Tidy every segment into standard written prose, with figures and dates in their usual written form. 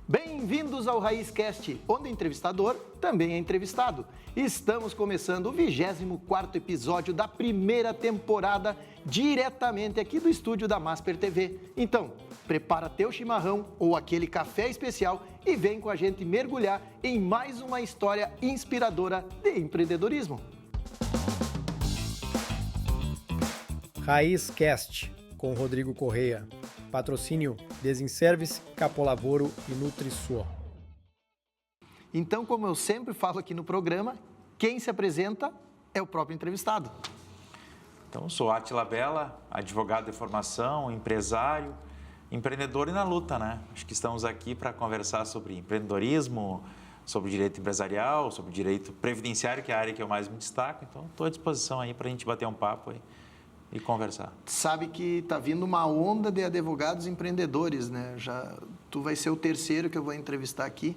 Bem-vindos ao RaizCast, onde o entrevistador também é entrevistado. Estamos começando o 24º episódio da primeira temporada, diretamente aqui do estúdio da Masper TV. Então, prepara teu chimarrão ou aquele café especial e vem com a gente mergulhar em mais uma história inspiradora de empreendedorismo. RaizCast, com Rodrigo Correia. Patrocínio Desinservice, Capolavoro e NutriSor. Então, como eu sempre falo aqui no programa, quem se apresenta é o próprio entrevistado. Então, sou Átila Bella, advogado de formação, empresário, empreendedor e na luta, né? Acho que estamos aqui para conversar sobre empreendedorismo, sobre direito empresarial, sobre direito previdenciário, que é a área que eu mais me destaco. Então, estou à disposição aí para a gente bater um papo aí e conversar. Sabe que está vindo uma onda de advogados empreendedores, né? Tu vai ser o terceiro que eu vou entrevistar aqui.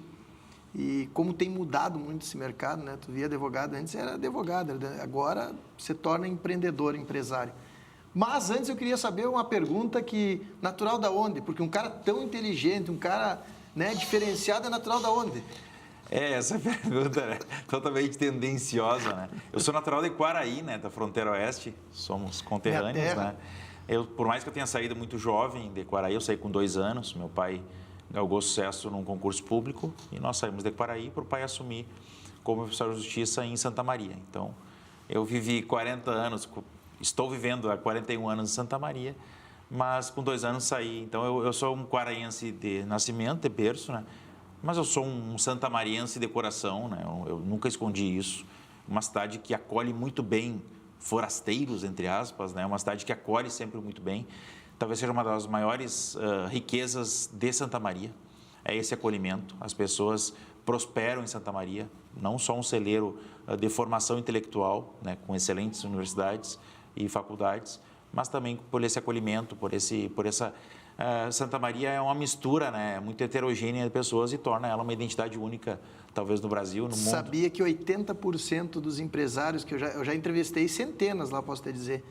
E como tem mudado muito esse mercado, né? Tu via advogado, antes era advogado, agora se torna empreendedor, empresário. Mas antes eu queria saber uma pergunta que, natural da onde? Porque um cara tão inteligente, um cara, né, diferenciado, é natural da onde? Essa pergunta é totalmente tendenciosa, né? Eu sou natural de Quaraí, né, da fronteira oeste, somos conterrâneos, né? Por mais que eu tenha saído muito jovem de Quaraí, eu saí com 2 anos, meu pai galgou sucesso num concurso público e nós saímos de Quaraí para o pai assumir como professor de justiça em Santa Maria. Então, eu vivi 40 anos, estou vivendo há 41 anos em Santa Maria, mas com 2 anos saí. Então, eu sou um quaraense de nascimento, de berço, né? Mas eu sou um santamariense de coração, né? Eu nunca escondi isso. Uma cidade que acolhe muito bem forasteiros, entre aspas, né? Uma cidade que acolhe sempre muito bem. Talvez seja uma das maiores riquezas de Santa Maria. É esse acolhimento. As pessoas prosperam em Santa Maria, não só um celeiro de formação intelectual, né? Com excelentes universidades e faculdades, mas também por esse acolhimento, por essa... Santa Maria é uma mistura, né, muito heterogênea de pessoas e torna ela uma identidade única, talvez no Brasil, no mundo. Sabia que 80% dos empresários, que eu já entrevistei centenas lá, posso te dizer,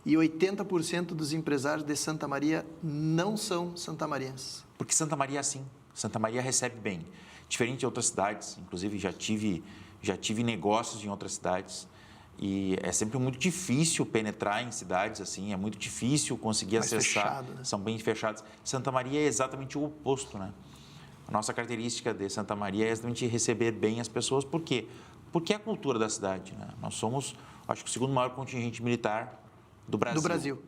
e 80% dos empresários de Santa Maria não são santamarienses. Porque Santa Maria é assim, Santa Maria recebe bem. Diferente de outras cidades, inclusive já tive negócios em outras cidades, e é sempre muito difícil penetrar em cidades assim, é muito difícil conseguir mais acessar, fechado, né? São bem fechadas. Santa Maria é exatamente o oposto, né? A nossa característica de Santa Maria é exatamente receber bem as pessoas. Por quê? Porque é a cultura da cidade, né? Nós somos, acho que o segundo maior contingente militar do Brasil.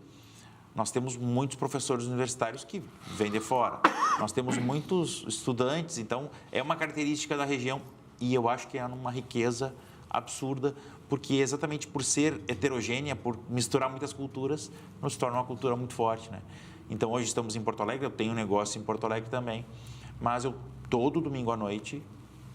Nós temos muitos professores universitários que vêm de fora. Nós temos muitos estudantes, então é uma característica da região e eu acho que é uma riqueza absurda, porque exatamente por ser heterogênea, por misturar muitas culturas, nos torna uma cultura muito forte, né? Então, hoje estamos em Porto Alegre, eu tenho um negócio em Porto Alegre também, mas eu, todo domingo à noite,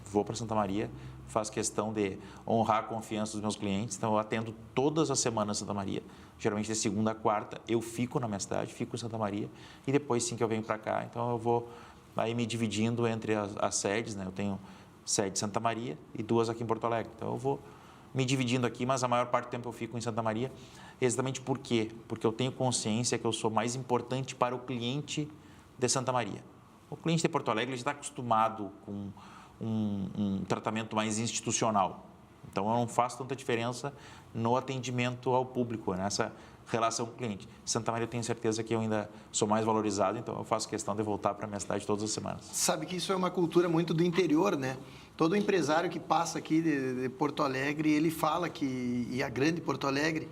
vou para Santa Maria, faço questão de honrar a confiança dos meus clientes, então eu atendo todas as semanas em Santa Maria, geralmente de segunda a quarta, eu fico na minha cidade, fico em Santa Maria, e depois sim que eu venho para cá, então eu vou aí me dividindo entre as sedes, né? Eu tenho sede em Santa Maria e 2 aqui em Porto Alegre. Então, eu vou me dividindo aqui, mas a maior parte do tempo eu fico em Santa Maria. Exatamente por quê? Porque eu tenho consciência que eu sou mais importante para o cliente de Santa Maria. O cliente de Porto Alegre está acostumado com um tratamento mais institucional. Então, eu não faço tanta diferença no atendimento ao público, nessa relação com o cliente. Santa Maria, eu tenho certeza que eu ainda sou mais valorizado, então eu faço questão de voltar para a minha cidade todas as semanas. Sabe que isso é uma cultura muito do interior, né? Todo empresário que passa aqui de Porto Alegre, ele fala que, e a grande Porto Alegre,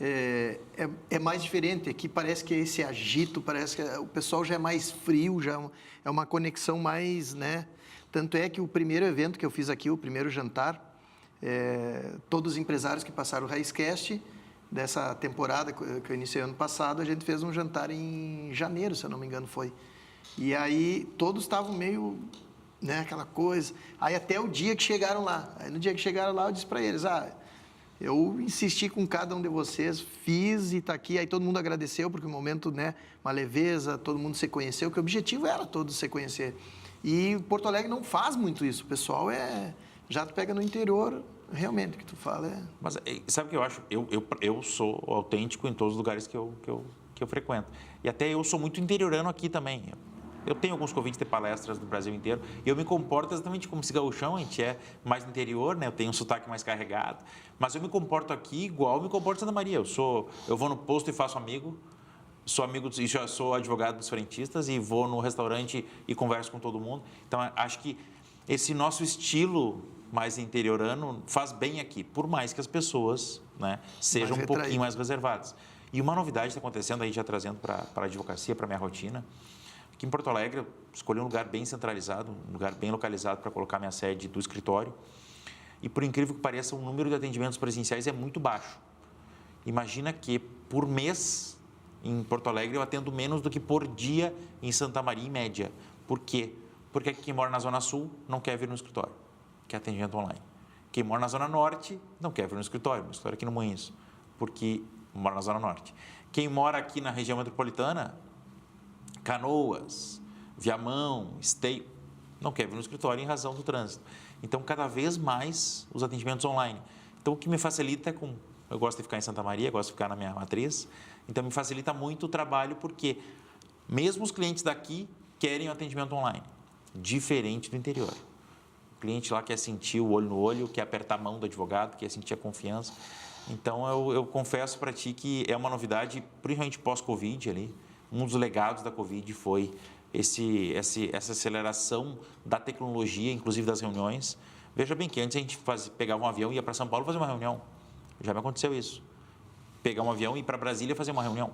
é mais diferente. Aqui parece que esse agito, parece que o pessoal já é mais frio, já é uma conexão mais, né? Tanto é que o primeiro evento que eu fiz aqui, o primeiro jantar, todos os empresários que passaram o RaizCast, dessa temporada que eu iniciei ano passado, a gente fez um jantar em janeiro, se eu não me engano foi. E aí todos estavam meio, né, aquela coisa. Aí até o dia que chegaram lá. Aí no dia que chegaram lá eu disse para eles, eu insisti com cada um de vocês, fiz e está aqui. Aí todo mundo agradeceu porque o momento, né, uma leveza, todo mundo se conheceu, que o objetivo era todos se conhecer. E Porto Alegre não faz muito isso, o pessoal já tu pega no interior. Realmente, o que tu fala é... Mas sabe o que eu acho? Eu sou autêntico em todos os lugares que eu frequento. E até eu sou muito interiorano aqui também. Eu tenho alguns convites de palestras do Brasil inteiro e eu me comporto exatamente como esse gaúchão, a gente é mais no interior, né? Eu tenho um sotaque mais carregado, mas eu me comporto aqui igual eu me comporto em Santa Maria. Eu vou no posto e faço amigo, e já sou advogado dos frentistas e vou no restaurante e converso com todo mundo. Então, acho que esse nosso estilo mais interiorano faz bem aqui, por mais que as pessoas, né, sejam um pouquinho mais reservadas. E uma novidade está acontecendo aí, já trazendo para a advocacia, para a minha rotina. Aqui em Porto Alegre, eu escolhi um lugar bem centralizado, um lugar bem localizado para colocar minha sede do escritório. E, por incrível que pareça, o número de atendimentos presenciais é muito baixo. Imagina que, por mês, em Porto Alegre, eu atendo menos do que por dia em Santa Maria, em média. Por quê? Porque quem mora na Zona Sul não quer vir no escritório, quer atendimento online. Quem mora na Zona Norte não quer vir no escritório aqui no Moinhos, porque mora na Zona Norte. Quem mora aqui na região metropolitana, Canoas, Viamão, Esteio, não quer vir no escritório em razão do trânsito. Então, cada vez mais os atendimentos online. Então, o que me facilita é eu gosto de ficar em Santa Maria, gosto de ficar na minha matriz, então me facilita muito o trabalho, porque mesmo os clientes daqui querem o atendimento online, diferente do interior. O cliente lá quer sentir o olho no olho, quer apertar a mão do advogado, quer sentir a confiança. Então, eu confesso para ti que é uma novidade, principalmente pós-Covid ali. Um dos legados da Covid foi essa aceleração da tecnologia, inclusive das reuniões. Veja bem que antes a gente pegava um avião e ia para São Paulo fazer uma reunião. Já me aconteceu isso. Pegar um avião e ir para Brasília fazer uma reunião.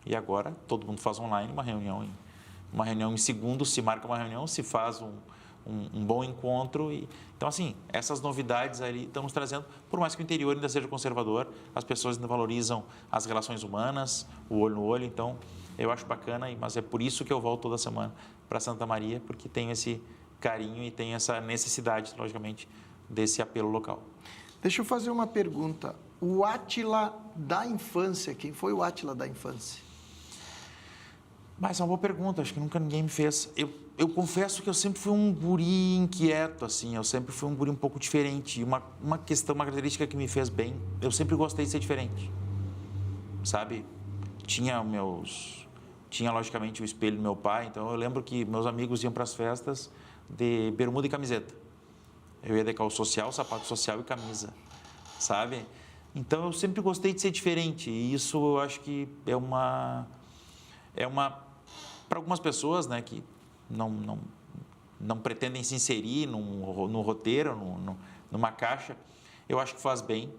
E agora todo mundo faz online uma reunião em segundos, se marca uma reunião, se faz um bom encontro. Então, assim, essas novidades ali estão nos trazendo, por mais que o interior ainda seja conservador, as pessoas ainda valorizam as relações humanas, o olho no olho. Então, eu acho bacana, mas é por isso que eu volto toda semana para Santa Maria, porque tenho esse carinho e tenho essa necessidade, logicamente, desse apelo local. Deixa eu fazer uma pergunta. O Átila da infância, quem foi o Átila da infância? Mas é uma boa pergunta, acho que nunca ninguém me fez. Eu confesso que eu sempre fui um guri inquieto, assim, eu sempre fui um guri um pouco diferente. Uma característica que me fez bem, eu sempre gostei de ser diferente, sabe? Tinha logicamente o espelho do meu pai, então eu lembro que meus amigos iam para as festas de bermuda e camiseta. Eu ia de calça social, sapato social e camisa, sabe? Então eu sempre gostei de ser diferente e isso eu acho que é uma para algumas pessoas, né, que não pretendem se inserir no roteiro, numa caixa, eu acho que faz bem,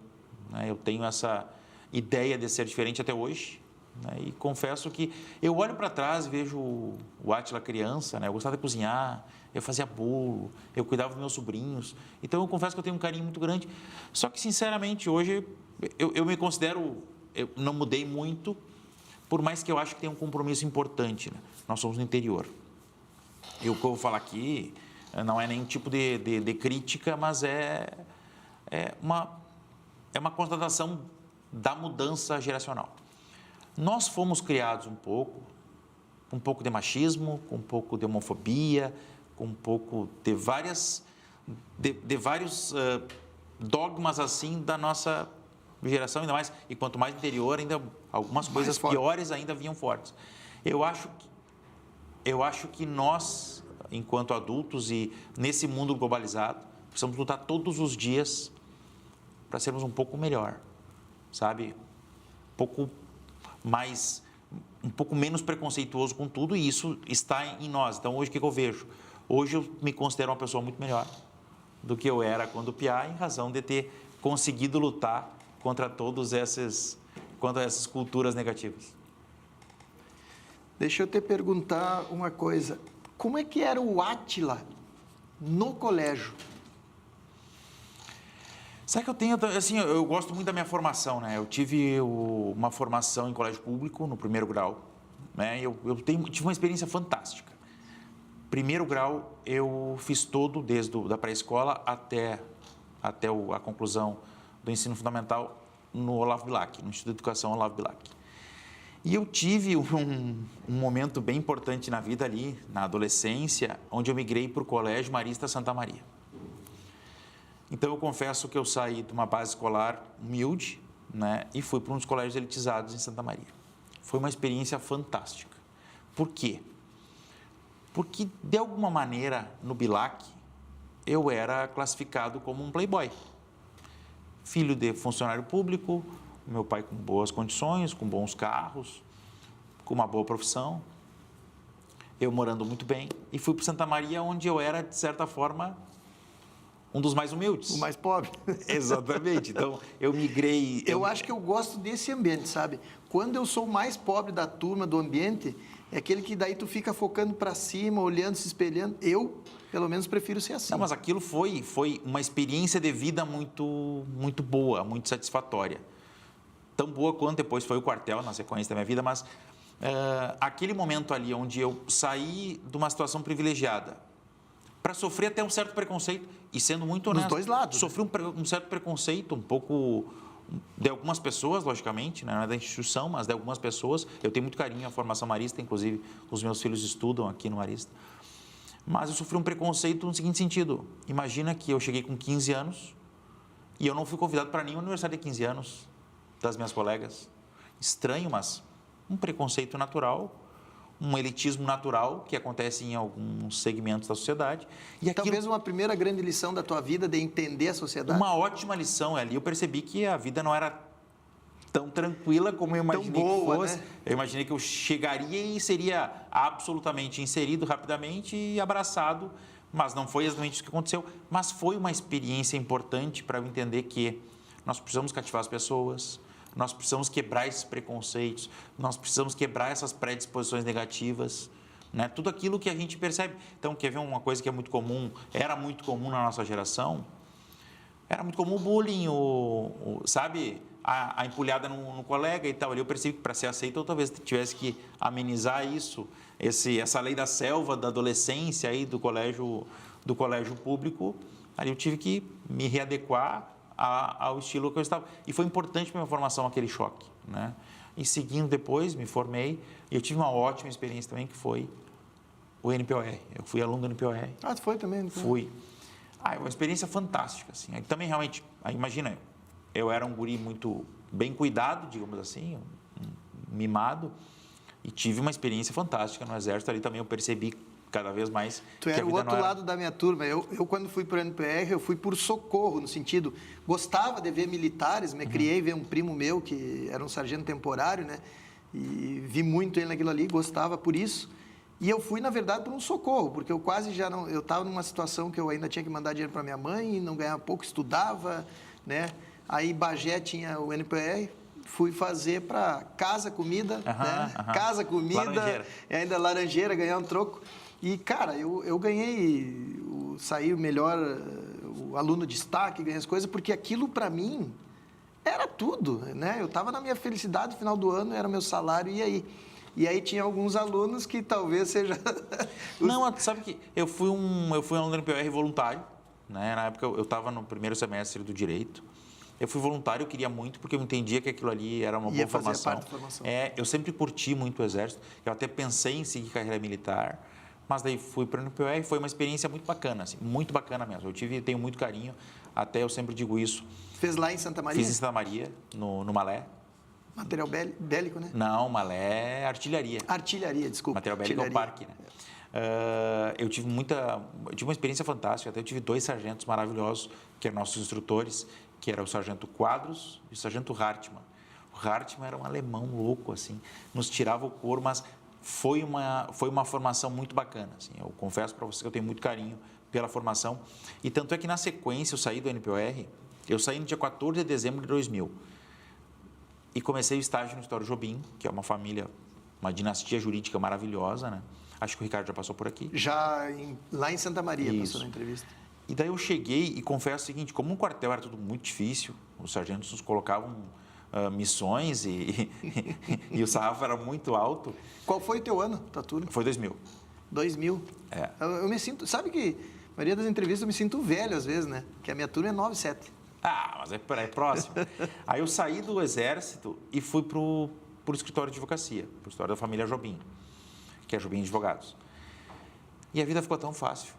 né? Eu tenho essa ideia de ser diferente até hoje, né? E confesso que eu olho para trás e vejo o Átila criança, né? Eu gostava de cozinhar, eu fazia bolo, eu cuidava dos meus sobrinhos, então eu confesso que eu tenho um carinho muito grande, só que sinceramente hoje eu me considero, eu não mudei muito, por mais que eu acho que tem um compromisso importante, né? Nós somos no interior. E o que eu vou falar aqui não é nenhum tipo de crítica, mas é uma constatação da mudança geracional. Nós fomos criados um pouco de machismo, com um pouco de homofobia, com um pouco de vários dogmas assim da nossa geração, ainda mais, e quanto mais interior, ainda algumas coisas piores ainda vinham fortes. Eu acho que nós, enquanto adultos e nesse mundo globalizado, precisamos lutar todos os dias para sermos um pouco melhor, sabe? Um pouco menos preconceituoso com tudo, e isso está em nós. Então, hoje, o que eu vejo? Hoje, eu me considero uma pessoa muito melhor do que eu era quando piá, em razão de ter conseguido lutar contra essas culturas negativas. Deixa eu te perguntar uma coisa. Como é que era o Átila no colégio? Sabe que eu tenho, assim, eu gosto muito da minha formação, né? Eu tive uma formação em colégio público no primeiro grau, né? Eu tive uma experiência fantástica. Primeiro grau eu fiz todo, desde da pré-escola até a conclusão do ensino fundamental no Olavo Bilac, no Instituto de Educação Olavo Bilac. E eu tive um momento bem importante na vida ali, na adolescência, onde eu migrei para o Colégio Marista Santa Maria. Então, eu confesso que eu saí de uma base escolar humilde, né, e fui para um dos colégios elitizados em Santa Maria. Foi uma experiência fantástica. Por quê? Porque, de alguma maneira, no Bilac, eu era classificado como um playboy. Filho de funcionário público, meu pai com boas condições, com bons carros, com uma boa profissão, eu morando muito bem. E fui para Santa Maria, onde eu era, de certa forma, um dos mais humildes. O mais pobre. Exatamente. Então, eu migrei... Eu acho que eu gosto desse ambiente, sabe? Quando eu sou o mais pobre da turma, do ambiente, é aquele que daí tu fica focando para cima, olhando, se espelhando. Eu, pelo menos, prefiro ser assim. Não, mas aquilo foi uma experiência de vida muito, muito boa, muito satisfatória. Tão boa quanto depois foi o quartel, na sequência da minha vida, mas aquele momento ali onde eu saí de uma situação privilegiada para sofrer até um certo preconceito, e sendo muito honesto... Dos dois lados. Sofri um certo preconceito, um pouco... de algumas pessoas, logicamente, né? Não é da instituição, mas de algumas pessoas. Eu tenho muito carinho à formação marista, inclusive os meus filhos estudam aqui no Marista. Mas eu sofri um preconceito no seguinte sentido. Imagina que eu cheguei com 15 anos e eu não fui convidado para nenhum aniversário de 15 anos das minhas colegas. Estranho, mas um preconceito natural, um elitismo natural que acontece em alguns segmentos da sociedade. E talvez uma primeira grande lição da tua vida de entender a sociedade. Uma ótima lição. Ali eu percebi que a vida não era tão tranquila como eu imaginei tão boa, que fosse. Né? Eu imaginei que eu chegaria e seria absolutamente inserido rapidamente e abraçado, mas não foi exatamente isso que aconteceu. Mas foi uma experiência importante para eu entender que nós precisamos cativar as pessoas, nós precisamos quebrar esses preconceitos, nós precisamos quebrar essas predisposições negativas, né? Tudo aquilo que a gente percebe. Então, quer ver uma coisa que é muito comum, era muito comum na nossa geração? Era muito comum o bullying, sabe? A empulhada no colega e tal. Eu percebi que para ser aceito eu talvez tivesse que amenizar isso, essa lei da selva, da adolescência aí do colégio público. Ali eu tive que me readequar ao estilo que eu estava. E foi importante para a minha formação aquele choque, né? E seguindo depois, me formei e eu tive uma ótima experiência também, que foi o NPOR. Eu fui aluno do NPOR. Ah, tu foi também? Então. Fui. Uma experiência fantástica, assim. Aí, também, realmente, imagina, eu era um guri muito bem cuidado, digamos assim, mimado, e tive uma experiência fantástica no Exército. Ali também eu percebi cada vez mais tu era o outro lado da minha turma. Eu quando fui para o NPR, eu fui por socorro, no sentido, gostava de ver militares, me criei, ver um primo meu que era um sargento temporário, né? E vi muito ele naquilo ali, gostava por isso. E eu fui, na verdade, por um socorro, porque eu quase já não... Eu estava numa situação que eu ainda tinha que mandar dinheiro para minha mãe, não ganhava pouco, estudava, né? Aí Bagé tinha o NPR, fui fazer para casa, comida, né? Casa, comida, Laranjeira. Ainda laranjeira, ganhar um troco. E, cara, eu ganhei, saí o melhor, o aluno de destaque, ganhei as coisas, porque aquilo, para mim, era tudo, né? Eu estava na minha felicidade, no final do ano, era meu salário, e aí? E aí tinha alguns alunos que talvez seja... Não, sabe que eu fui um aluno do NPR voluntário, né? Na época eu estava no primeiro semestre do Direito. Eu fui voluntário, eu queria muito, porque eu entendia que aquilo ali era uma boa formação. Parte da formação. Eu sempre curti muito o Exército, eu até pensei em seguir carreira militar, mas daí fui para o NPOR e foi uma experiência muito bacana, assim, muito bacana mesmo. Tenho muito carinho, até eu sempre digo isso. Fez lá em Santa Maria? Fiz em Santa Maria, no Malé. Material bélico, né? Não, Malé é artilharia. Artilharia, desculpa. Material bélico é o parque, né? Eu tive uma experiência fantástica, até eu tive 2 sargentos maravilhosos, que eram nossos instrutores, que era o sargento Quadros e o sargento Hartmann. O Hartmann era um alemão louco, assim, nos tirava o couro, mas foi uma formação muito bacana, assim. Eu confesso para você que eu tenho muito carinho pela formação. E tanto é que, na sequência, eu saí do NPOR, eu saí no dia 14 de dezembro de 2000 e comecei o estágio no Escritório Jobim, que é uma dinastia jurídica maravilhosa, né? Acho que o Ricardo já passou por aqui. Lá em Santa Maria, Isso. passou na entrevista. E daí eu cheguei e confesso o seguinte, como no quartel era tudo muito difícil, os sargentos nos colocavam missões e o sarrafo era muito alto. Qual foi o teu ano, tua turma? Foi 2000. 2000? É. Eu me sinto... Sabe que a maioria das entrevistas eu me sinto velho às vezes, né? Que a minha turma é 97. Mas é próximo. Aí eu saí do Exército e fui para o escritório de advocacia, para o escritório da família Jobim, que é Jobim Advogados. E a vida ficou tão fácil.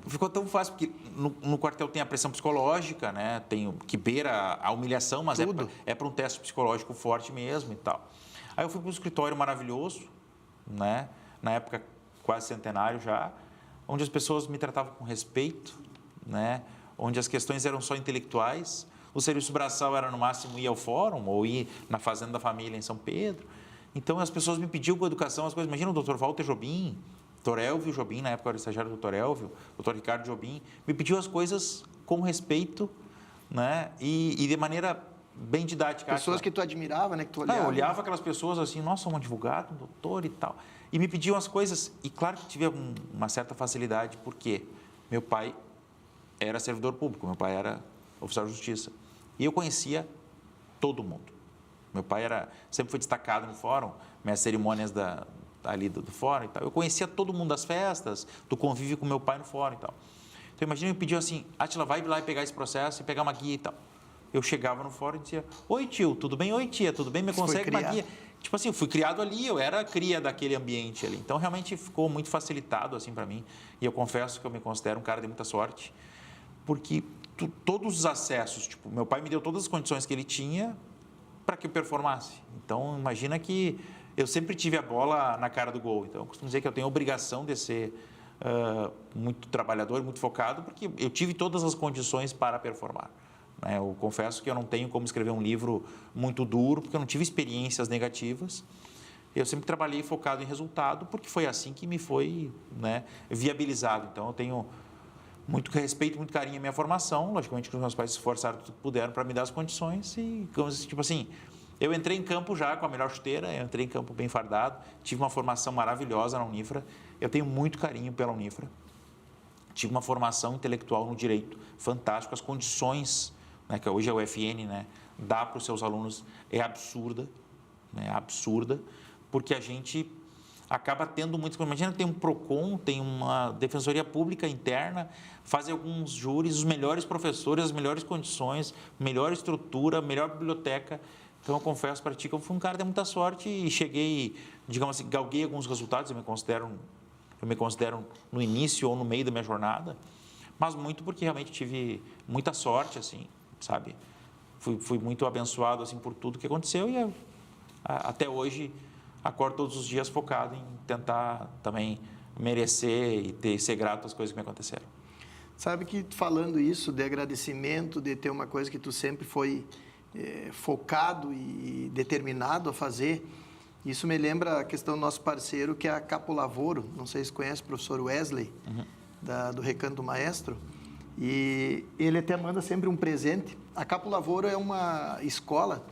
Ficou tão fácil, porque no quartel tem a pressão psicológica, né? Que beira a humilhação, mas é para um teste psicológico forte mesmo e tal. Aí eu fui para um escritório maravilhoso, né? Na época quase centenário já, onde as pessoas me tratavam com respeito, né? Onde as questões eram só intelectuais. O serviço braçal era, no máximo, ir ao fórum ou ir na fazenda da família em São Pedro. Então, as pessoas me pediam com educação as coisas. Imagina o Dr. Walter Jobim, Dr. Elvio Jobim, na época eu era estagiário do Dr. Elvio, Dr. Ricardo Jobim, me pediu as coisas com respeito, né? E de maneira bem didática. Pessoas que tu admirava, né? Que tu olhava. Eu olhava aquelas pessoas assim, nossa, um advogado, um doutor e tal. E me pediam as coisas. E claro que tive uma certa facilidade, porque meu pai era servidor público, meu pai era oficial de justiça. E eu conhecia todo mundo. Meu pai sempre foi destacado no fórum, minhas cerimônias ali do fórum e tal. Eu conhecia todo mundo das festas, do convívio com meu pai no fórum e tal. Então, imagina, me pediu assim, Átila, vai lá e pegar esse processo e pegar uma guia e tal. Eu chegava no fórum e dizia, oi tio, tudo bem? Oi tia, tudo bem? Me consegue uma guia? Tipo assim, eu fui criado ali, eu era cria daquele ambiente ali. Então, realmente ficou muito facilitado assim para mim. E eu confesso que eu me considero um cara de muita sorte, porque todos os acessos, tipo, meu pai me deu todas as condições que ele tinha para que eu performasse. Então, imagina que eu sempre tive a bola na cara do gol. Então, eu costumo dizer que eu tenho a obrigação de ser muito trabalhador, muito focado, porque eu tive todas as condições para performar. Eu confesso que eu não tenho como escrever um livro muito duro, porque eu não tive experiências negativas. Eu sempre trabalhei focado em resultado, porque foi assim que me foi, né, viabilizado. Então, eu tenho muito respeito, muito carinho à minha formação. Logicamente que os meus pais se esforçaram tudo que puderam para me dar as condições. E, tipo assim, eu entrei em campo já com a melhor chuteira, eu entrei em campo bem fardado, tive uma formação maravilhosa na Unifra. Eu tenho muito carinho pela Unifra. Tive uma formação intelectual no direito, fantástico. As condições, né, que hoje é o UFN, né, dá para os seus alunos é absurda, né, absurda, porque a gente acaba tendo muitos... Imagina, tem um PROCON, tem uma defensoria pública interna, fazem alguns júris, os melhores professores, as melhores condições, melhor estrutura, melhor biblioteca. Então, eu confesso para ti que eu fui um cara de muita sorte e cheguei, digamos assim, galguei alguns resultados, eu me considero no início ou no meio da minha jornada, mas muito porque realmente tive muita sorte, assim, sabe? Fui muito abençoado, assim, por tudo que aconteceu e até hoje acordo todos os dias focado em tentar também merecer e ser grato às coisas que me aconteceram. Sabe que falando isso de agradecimento, de ter uma coisa que tu sempre foi focado e determinado a fazer, isso me lembra a questão do nosso parceiro, que é a Capo Lavoro. Não sei se conhece o professor Wesley, do Recanto do Maestro. E ele até manda sempre um presente. A Capo Lavoro é uma escola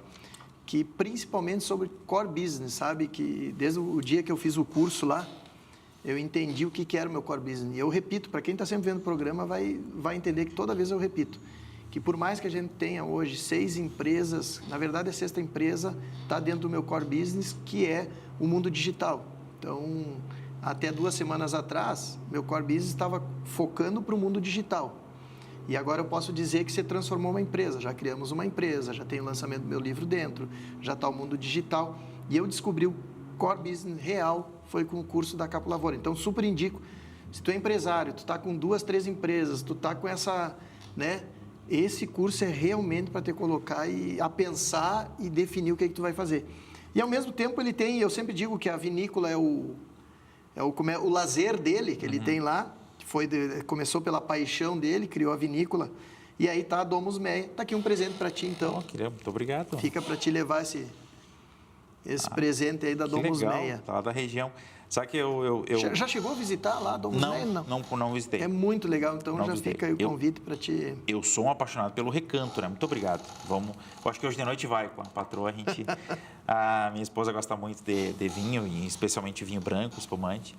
que principalmente sobre core business, sabe? Que desde o dia que eu fiz o curso lá, eu entendi o que era o meu core business. E eu repito, para quem está sempre vendo o programa, vai entender que toda vez eu repito, que por mais que a gente tenha hoje 6 empresas, na verdade a 6ª empresa está dentro do meu core business, que é o mundo digital. Então, até 2 semanas atrás, meu core business estava focando para o mundo digital. E agora eu posso dizer que você transformou uma empresa, já criamos uma empresa, já tem o lançamento do meu livro dentro, já está o mundo digital. E eu descobri o core business real, foi com o curso da Capo Lavoro. Então, super indico, se tu é empresário, tu está com 2, 3 empresas, tu está com essa, né? Esse curso é realmente para te colocar a pensar e definir o que tu vai fazer. E, ao mesmo tempo, ele tem, eu sempre digo que a vinícola é o lazer dele, que ele tem lá, começou pela paixão dele, criou a vinícola, e aí tá a Domus Meia. Tá aqui um presente para ti, então. Muito obrigado. Fica para te levar esse presente aí da Domus Meia. Tá lá da região. Sabe que eu... Já chegou a visitar lá a Domus Meia? Não visitei. É muito legal, então não já visitei. Fica aí o convite para ti. Eu sou um apaixonado pelo Recanto, né? Muito obrigado. Eu acho que hoje de noite vai com a patroa, a minha esposa gosta muito de vinho, e especialmente vinho branco, espumante.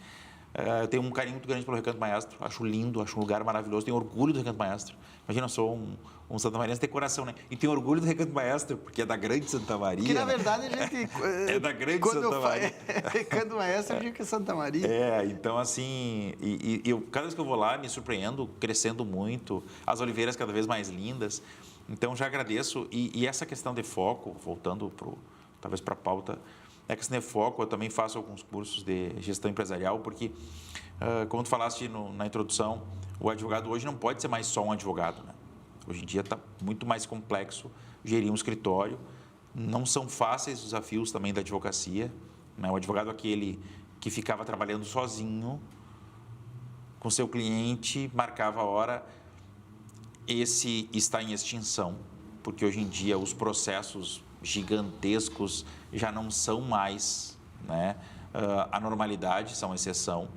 Eu tenho um carinho muito grande pelo Recanto Maestro, acho lindo, acho um lugar maravilhoso, tenho orgulho do Recanto Maestro. Imagina, eu sou um santamariense de coração, né? E tenho orgulho do Recanto Maestro, porque é da grande Santa Maria. Que, na verdade, a gente... é da grande Santa Maria. Recanto Maestro, eu digo que é Santa Maria. Então, assim, cada vez que eu vou lá, me surpreendo, crescendo muito, as oliveiras cada vez mais lindas. Então, já agradeço. E essa questão de foco, voltando talvez para a pauta, é questão de foco, eu também faço alguns cursos de gestão empresarial, porque, como tu falaste na introdução, o advogado hoje não pode ser mais só um advogado, né? Hoje em dia está muito mais complexo gerir um escritório, não são fáceis os desafios também da advocacia, né? O advogado aquele que ficava trabalhando sozinho com seu cliente, marcava a hora. Esse está em extinção, porque hoje em dia os processos gigantescos já não são mais, né, a normalidade, são exceção.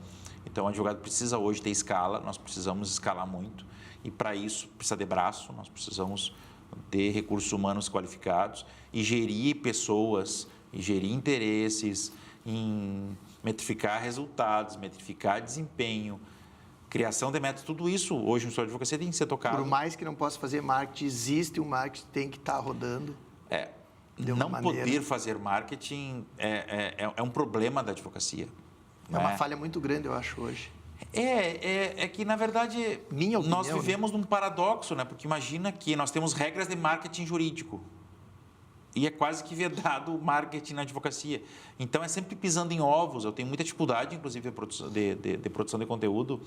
Então, o advogado precisa hoje ter escala, nós precisamos escalar muito, e para isso precisa de braço, nós precisamos ter recursos humanos qualificados e gerir pessoas, e gerir interesses, em metrificar resultados, metrificar desempenho, criação de metas, tudo isso hoje no setor de advocacia tem que ser tocado. Por mais que não possa fazer marketing, existe um marketing, tem que estar rodando. Não poder fazer marketing é um problema da advocacia. É uma falha muito grande, eu acho, hoje. É que, na verdade, Minha opinião, nós vivemos num paradoxo, né? Porque imagina que nós temos regras de marketing jurídico e é quase que vedado o marketing na advocacia. Então, é sempre pisando em ovos. Eu tenho muita dificuldade, inclusive, de produção de conteúdo,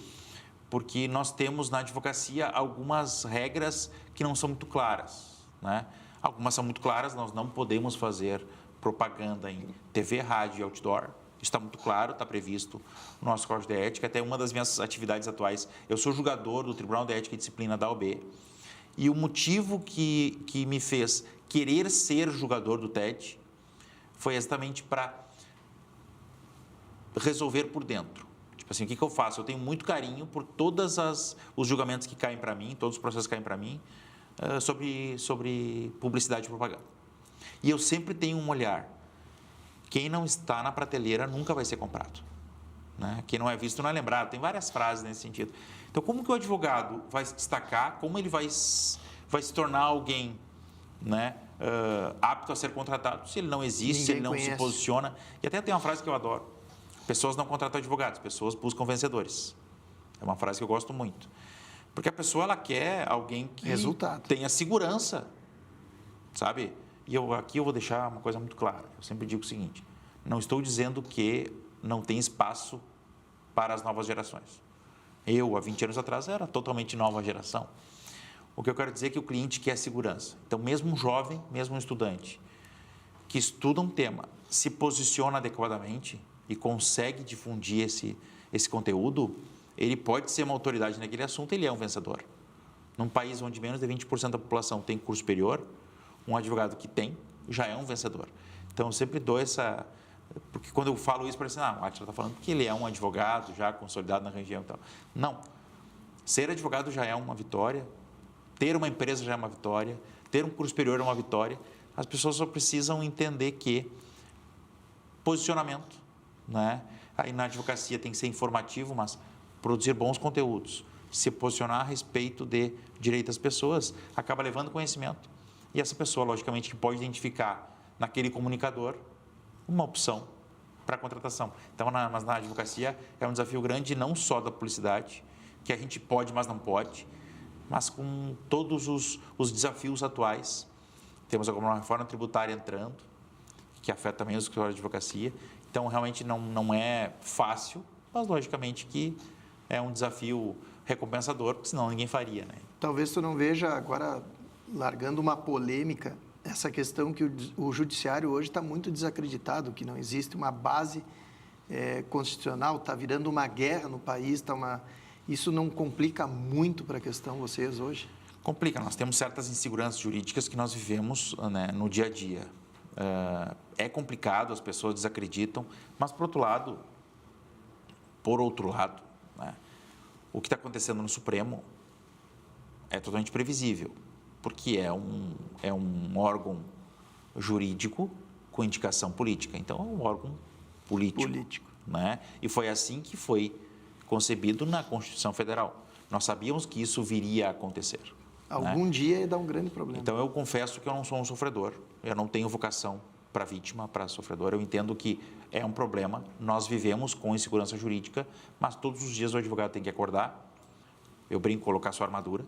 porque nós temos na advocacia algumas regras que não são muito claras, né? Algumas são muito claras, nós não podemos fazer propaganda em TV, rádio e outdoor. Está muito claro, está previsto no nosso Código de Ética. Até uma das minhas atividades atuais, eu sou julgador do Tribunal de Ética e Disciplina da OAB. E o motivo que me fez querer ser julgador do TED foi exatamente para resolver por dentro. Tipo assim, o que eu faço? Eu tenho muito carinho por todos os julgamentos que caem para mim, todos os processos que caem para mim, sobre publicidade e propaganda. E eu sempre tenho um olhar. Quem não está na prateleira nunca vai ser comprado, né? Quem não é visto não é lembrado. Tem várias frases nesse sentido. Então, como que o advogado vai se destacar? Como ele vai se tornar alguém, né, apto a ser contratado se ele não existe, se ele não se posiciona? E até tem uma frase que eu adoro. Pessoas não contratam advogados, pessoas buscam vencedores. É uma frase que eu gosto muito. Porque a pessoa ela quer alguém que tenha segurança, sabe? E aqui eu vou deixar uma coisa muito clara. Eu sempre digo o seguinte: não estou dizendo que não tem espaço para as novas gerações. Eu, há 20 anos atrás, era totalmente nova geração. O que eu quero dizer é que o cliente quer segurança. Então, mesmo um jovem, mesmo um estudante, que estuda um tema, se posiciona adequadamente e consegue difundir esse conteúdo, ele pode ser uma autoridade naquele assunto, ele é um vencedor. Num país onde menos de 20% da população tem curso superior, um advogado que tem já é um vencedor. Então, eu sempre dou essa... Porque quando eu falo isso, parece, o Átila está falando que ele é um advogado já consolidado na região e tal. Não. Ser advogado já é uma vitória, ter uma empresa já é uma vitória, ter um curso superior é uma vitória. As pessoas só precisam entender que posicionamento, né? Aí na advocacia tem que ser informativo, mas produzir bons conteúdos, se posicionar a respeito de direito das pessoas, acaba levando conhecimento. E essa pessoa, logicamente, que pode identificar naquele comunicador uma opção para a contratação. Então, mas na advocacia é um desafio grande, não só da publicidade, que a gente pode, mas não pode, mas com todos os desafios atuais. Temos agora uma reforma tributária entrando, que afeta também os escritórios de advocacia. Então, realmente não é fácil, mas logicamente que é um desafio recompensador, porque senão ninguém faria, né? Talvez tu não veja agora, largando uma polêmica, essa questão que o judiciário hoje está muito desacreditado, que não existe uma base constitucional, está virando uma guerra no país, isso não complica muito para a questão vocês hoje? Complica, nós temos certas inseguranças jurídicas que nós vivemos, né, no dia a dia. É complicado, as pessoas desacreditam, mas por outro lado, né, o que está acontecendo no Supremo é totalmente previsível, porque é um órgão jurídico com indicação política. Então, é um órgão político. Né? E foi assim que foi concebido na Constituição Federal. Nós sabíamos que isso viria a acontecer. Algum dia ia dar um grande problema. Então, eu confesso que eu não sou um sofredor. Eu não tenho vocação para vítima, para sofredor. Eu entendo que é um problema. Nós vivemos com insegurança jurídica, mas todos os dias o advogado tem que acordar, eu brinco, colocar sua armadura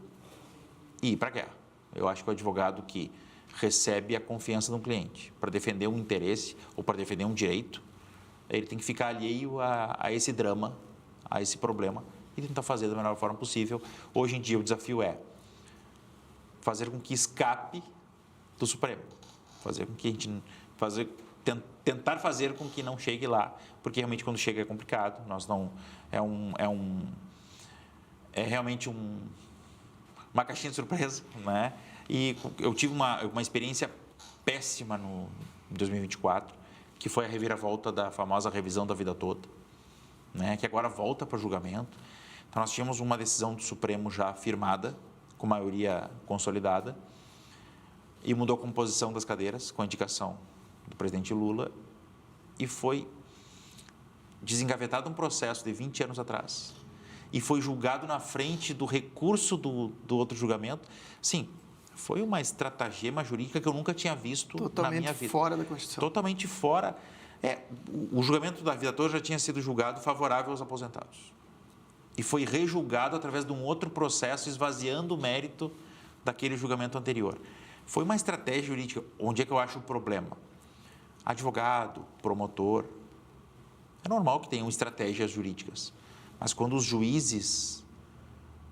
e ir para a guerra. Eu acho que o advogado que recebe a confiança de um cliente para defender um interesse ou para defender um direito, ele tem que ficar alheio a esse drama, a esse problema e tentar fazer da melhor forma possível. Hoje em dia, o desafio é fazer com que escape do Supremo, fazer tentar fazer com que não chegue lá, porque realmente quando chega é complicado. Nós não é realmente uma caixinha de surpresa, né? E eu tive uma experiência péssima em 2024, que foi a reviravolta da famosa revisão da vida toda, né? Que agora volta para o julgamento. Então, nós tínhamos uma decisão do Supremo já firmada, com maioria consolidada, e mudou a composição das cadeiras, com a indicação do presidente Lula, e foi desengavetado um processo de 20 anos atrás, e foi julgado na frente do recurso do outro julgamento. Sim, foi uma estratagema jurídica que eu nunca tinha visto na minha vida. Totalmente fora da Constituição. Totalmente fora. O julgamento da vida toda já tinha sido julgado favorável aos aposentados. E foi rejulgado através de um outro processo, esvaziando o mérito daquele julgamento anterior. Foi uma estratégia jurídica. Onde é que eu acho o problema? Advogado, promotor, é normal que tenham estratégias jurídicas. Mas quando os juízes,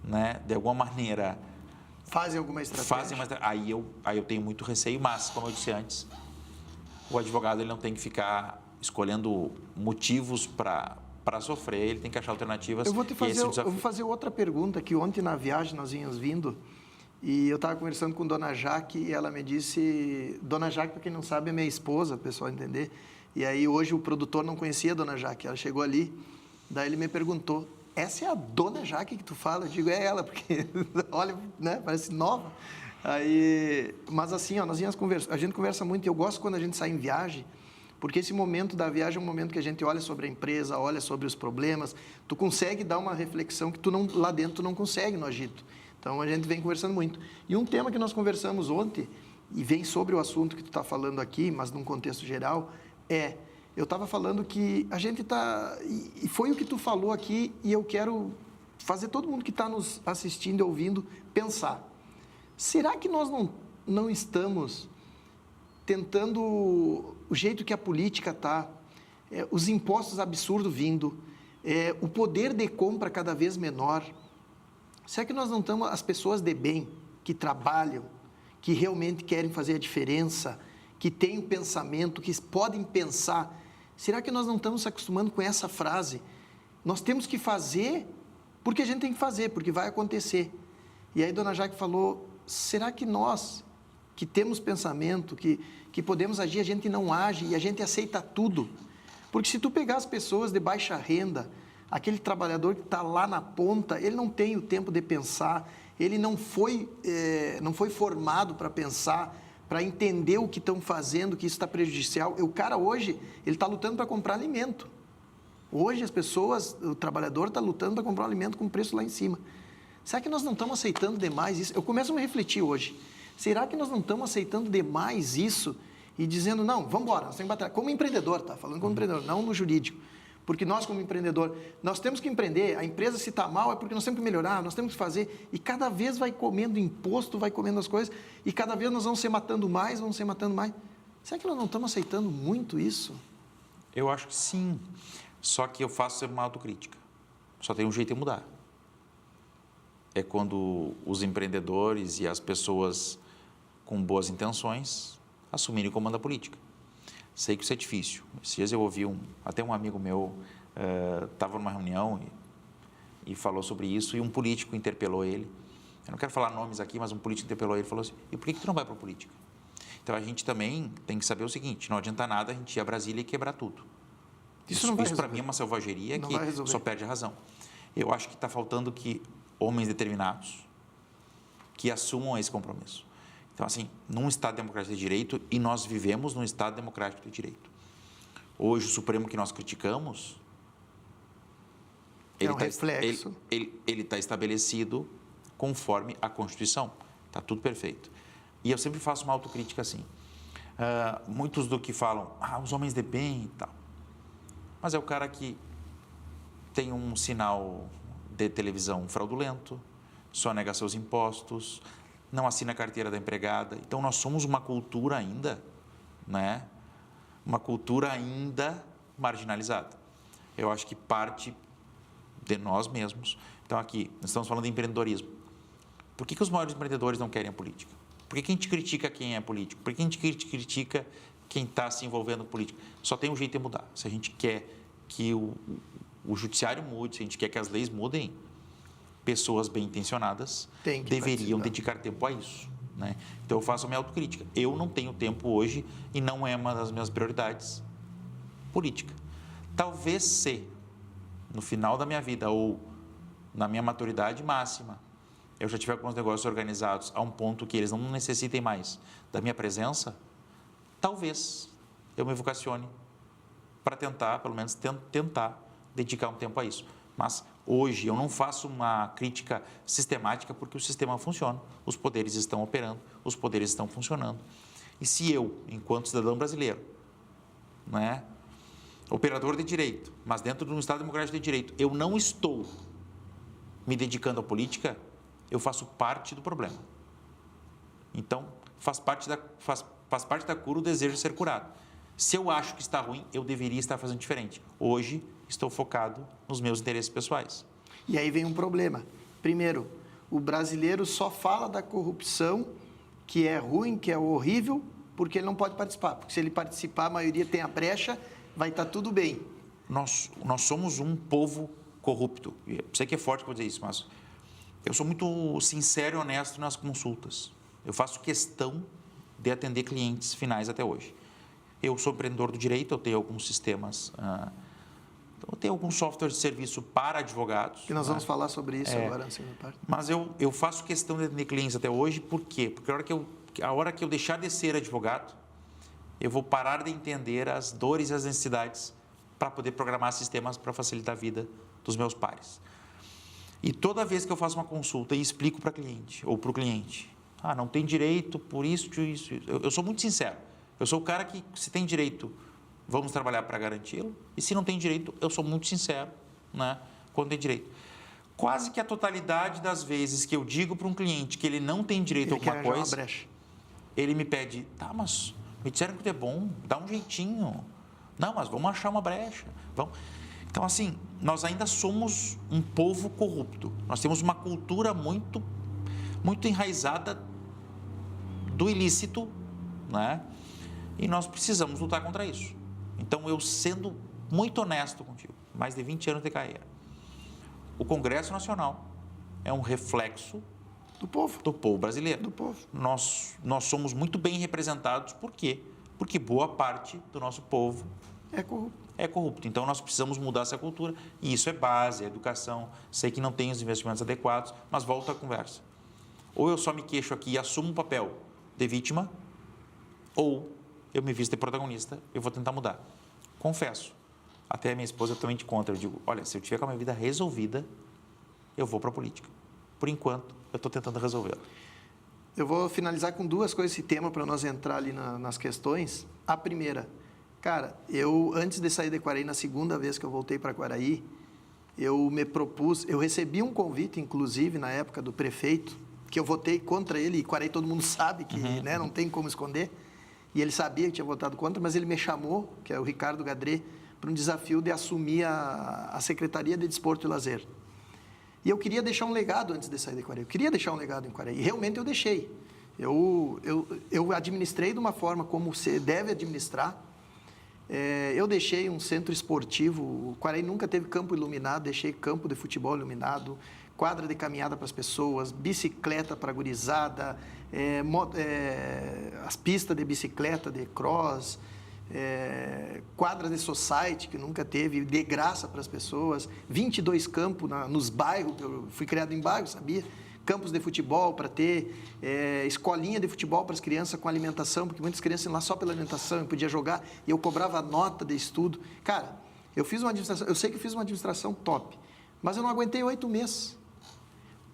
né, de alguma maneira... Fazem alguma estratégia? Aí eu tenho muito receio, mas, como eu disse antes, o advogado ele não tem que ficar escolhendo motivos para sofrer, ele tem que achar alternativas. Eu vou fazer outra pergunta, que ontem na viagem nós vínhamos vindo, e eu estava conversando com Dona Jaque, e ela me disse... Dona Jaque, para quem não sabe, é minha esposa, para o pessoal entender. E aí, hoje, o produtor não conhecia a Dona Jaque, ela chegou ali, daí ele me perguntou, essa é a Dona Jaque que tu fala? Eu digo, é ela, porque, olha, né, parece nova. Aí, mas assim, ó, a gente conversa muito, e eu gosto quando a gente sai em viagem, porque esse momento da viagem é um momento que a gente olha sobre a empresa, olha sobre os problemas, tu consegue dar uma reflexão que lá dentro tu não consegue no agito. Então, a gente vem conversando muito. E um tema que nós conversamos ontem, e vem sobre o assunto que tu está falando aqui, mas num contexto geral, eu estava falando que a gente está... E foi o que tu falou aqui, e eu quero fazer todo mundo que está nos assistindo e ouvindo pensar. Será que nós não estamos tentando... O jeito que a política está, os impostos absurdos vindo, o poder de compra cada vez menor... Será que nós não estamos, as pessoas de bem, que trabalham, que realmente querem fazer a diferença, que têm o pensamento, que podem pensar, será que nós não estamos se acostumando com essa frase? Nós temos que fazer porque a gente tem que fazer, porque vai acontecer. E aí Dona Jaque falou, será que nós, que temos pensamento, que podemos agir, a gente não age e a gente aceita tudo? Porque se tu pegar as pessoas de baixa renda, aquele trabalhador que está lá na ponta, ele não tem o tempo de pensar, ele não foi formado para pensar, para entender o que estão fazendo, que isso está prejudicial. O cara hoje, ele está lutando para comprar alimento. Hoje as pessoas, o trabalhador está lutando para comprar um alimento com preço lá em cima. Será que nós não estamos aceitando demais isso? Eu começo a me refletir hoje. Será que nós não estamos aceitando demais isso e dizendo, não, vamos embora, nós temos que bater. Como empreendedor, tá? Falando como empreendedor, não no jurídico. Porque nós, como empreendedor, nós temos que empreender. A empresa, se está mal, é porque nós temos que melhorar, nós temos que fazer. E cada vez vai comendo imposto, vai comendo as coisas, e cada vez nós vamos ser matando mais, Será que nós não estamos aceitando muito isso? Eu acho que sim. Só que eu faço sempre uma autocrítica. Só tem um jeito de mudar. É quando os empreendedores e as pessoas com boas intenções assumirem o comando da política. Sei que isso é difícil. Esses dias eu ouvi até um amigo meu estava numa reunião e falou sobre isso, e um político interpelou ele. Eu não quero falar nomes aqui, mas um político interpelou ele e falou assim, e por que tu não vai para a política? Então, a gente também tem que saber o seguinte, não adianta nada a gente ir a Brasília e quebrar tudo. Isso para mim é uma selvageria que só perde a razão. Eu acho que está faltando que homens determinados que assumam esse compromisso. Então, assim, num Estado democrático de direito, e nós vivemos num Estado democrático de direito. Hoje, o Supremo que nós criticamos, ele está estabelecido conforme a Constituição. Está tudo perfeito. E eu sempre faço uma autocrítica assim. Muitos do que falam, os homens de bem e tal. Mas é o cara que tem um sinal de televisão fraudulento, sonega seus impostos, não assina a carteira da empregada. Então, nós somos uma cultura ainda, né? Uma cultura ainda marginalizada. Eu acho que parte de nós mesmos. Então, aqui, nós estamos falando de empreendedorismo. Por que os maiores empreendedores não querem a política? Por que a gente critica quem é político? Por que a gente critica quem está se envolvendo com política. Só tem um jeito de mudar. Se a gente quer que o judiciário mude, se a gente quer que as leis mudem, pessoas bem intencionadas deveriam dedicar tempo a isso. Né? Então, eu faço a minha autocrítica. Eu não tenho tempo hoje e não é uma das minhas prioridades política. Talvez se, no final da minha vida ou na minha maturidade máxima, eu já tiver com os negócios organizados a um ponto que eles não necessitem mais da minha presença, talvez eu me vocacione para tentar, pelo menos tentar, dedicar um tempo a isso. Mas hoje eu não faço uma crítica sistemática porque o sistema funciona, os poderes estão operando, os poderes estão funcionando. E se eu, enquanto cidadão brasileiro, né, operador de direito, mas dentro de um Estado democrático de direito, eu não estou me dedicando à política, eu faço parte do problema. Então, faz parte da cura o desejo de ser curado. Se eu acho que está ruim, eu deveria estar fazendo diferente. Hoje, estou focado nos meus interesses pessoais. E aí vem um problema. Primeiro, o brasileiro só fala da corrupção, que é ruim, que é horrível, porque ele não pode participar. Porque se ele participar, a maioria tem a brecha, vai estar tudo bem. Nós somos um povo corrupto. Eu sei que é forte para dizer isso, mas eu sou muito sincero e honesto nas consultas. Eu faço questão de atender clientes finais até hoje. Eu sou empreendedor do direito, eu tenho alguns sistemas, eu tenho alguns softwares de serviço para advogados. E nós vamos falar sobre isso agora na segunda parte. Mas eu faço questão de atender clientes até hoje, por quê? Porque a hora que eu deixar de ser advogado, eu vou parar de entender as dores e as necessidades para poder programar sistemas para facilitar a vida dos meus pares. E toda vez que eu faço uma consulta e explico para cliente ou para o cliente, não tem direito por isso. Eu sou muito sincero. Eu sou o cara que, se tem direito, vamos trabalhar para garanti-lo. E se não tem direito, eu sou muito sincero, né, quando tem direito. Quase que a totalidade das vezes que eu digo para um cliente que ele não tem direito a alguma coisa, ele me pede, mas me disseram que tu é bom, dá um jeitinho. Não, mas vamos achar uma brecha. Vamos. Então, assim, nós ainda somos um povo corrupto. Nós temos uma cultura muito, muito enraizada do ilícito, né? E nós precisamos lutar contra isso. Então, eu sendo muito honesto contigo, mais de 20 anos de carreira, o Congresso Nacional é um reflexo do povo brasileiro. Do povo. Nós somos muito bem representados, por quê? Porque boa parte do nosso povo é corrupto. Então, nós precisamos mudar essa cultura. E isso é base, é educação. Sei que não tem os investimentos adequados, mas volta à conversa. Ou eu só me queixo aqui e assumo um papel de vítima, ou eu me visto de protagonista, eu vou tentar mudar. Confesso, até a minha esposa totalmente contra. Eu digo, olha, se eu tiver com a minha vida resolvida, eu vou para a política. Por enquanto, eu estou tentando resolvê-la. Eu vou finalizar com duas coisas esse tema para nós entrar ali nas questões. A primeira, cara, antes de sair de Quaraí, na segunda vez que eu voltei para Quaraí, eu me propus, eu recebi um convite, inclusive, na época do prefeito, que eu votei contra ele, e Quaraí todo mundo sabe que né, não tem como esconder, e ele sabia que tinha votado contra, mas ele me chamou, que é o Ricardo Gadré, para um desafio de assumir a Secretaria de Desporto e Lazer. E eu queria deixar um legado antes de sair de Quaraí. Eu queria deixar um legado em Quaraí. E realmente eu deixei. Eu administrei de uma forma como você deve administrar. Eu deixei um centro esportivo. O Quaraí nunca teve campo iluminado. Deixei campo de futebol iluminado, quadra de caminhada para as pessoas, bicicleta para a gurizada, as pistas de bicicleta, de cross, quadra de society, que nunca teve, de graça para as pessoas, 22 campos nos bairros, eu fui criado em bairro, sabia? Campos de futebol para ter, escolinha de futebol para as crianças com alimentação, porque muitas crianças iam lá só pela alimentação, eu podia jogar, e eu cobrava nota de estudo. Cara, eu sei que eu fiz uma administração top, mas eu não aguentei 8 meses.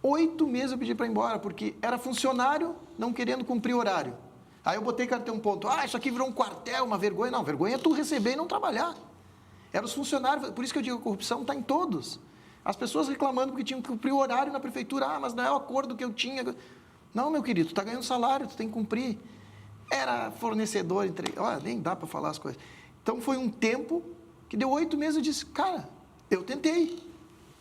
8 meses eu pedi para ir embora, porque era funcionário não querendo cumprir horário. Aí eu botei cartão ponto. Isso aqui virou um quartel, uma vergonha. Não, vergonha é tu receber e não trabalhar. Eram os funcionários, por isso que eu digo que a corrupção está em todos. As pessoas reclamando porque tinham que cumprir o horário na prefeitura. Mas não é o acordo que eu tinha. Não, meu querido, tu está ganhando salário, tu tem que cumprir. Era fornecedor, nem dá para falar as coisas. Então foi um tempo que deu 8 meses, eu disse, cara, eu tentei.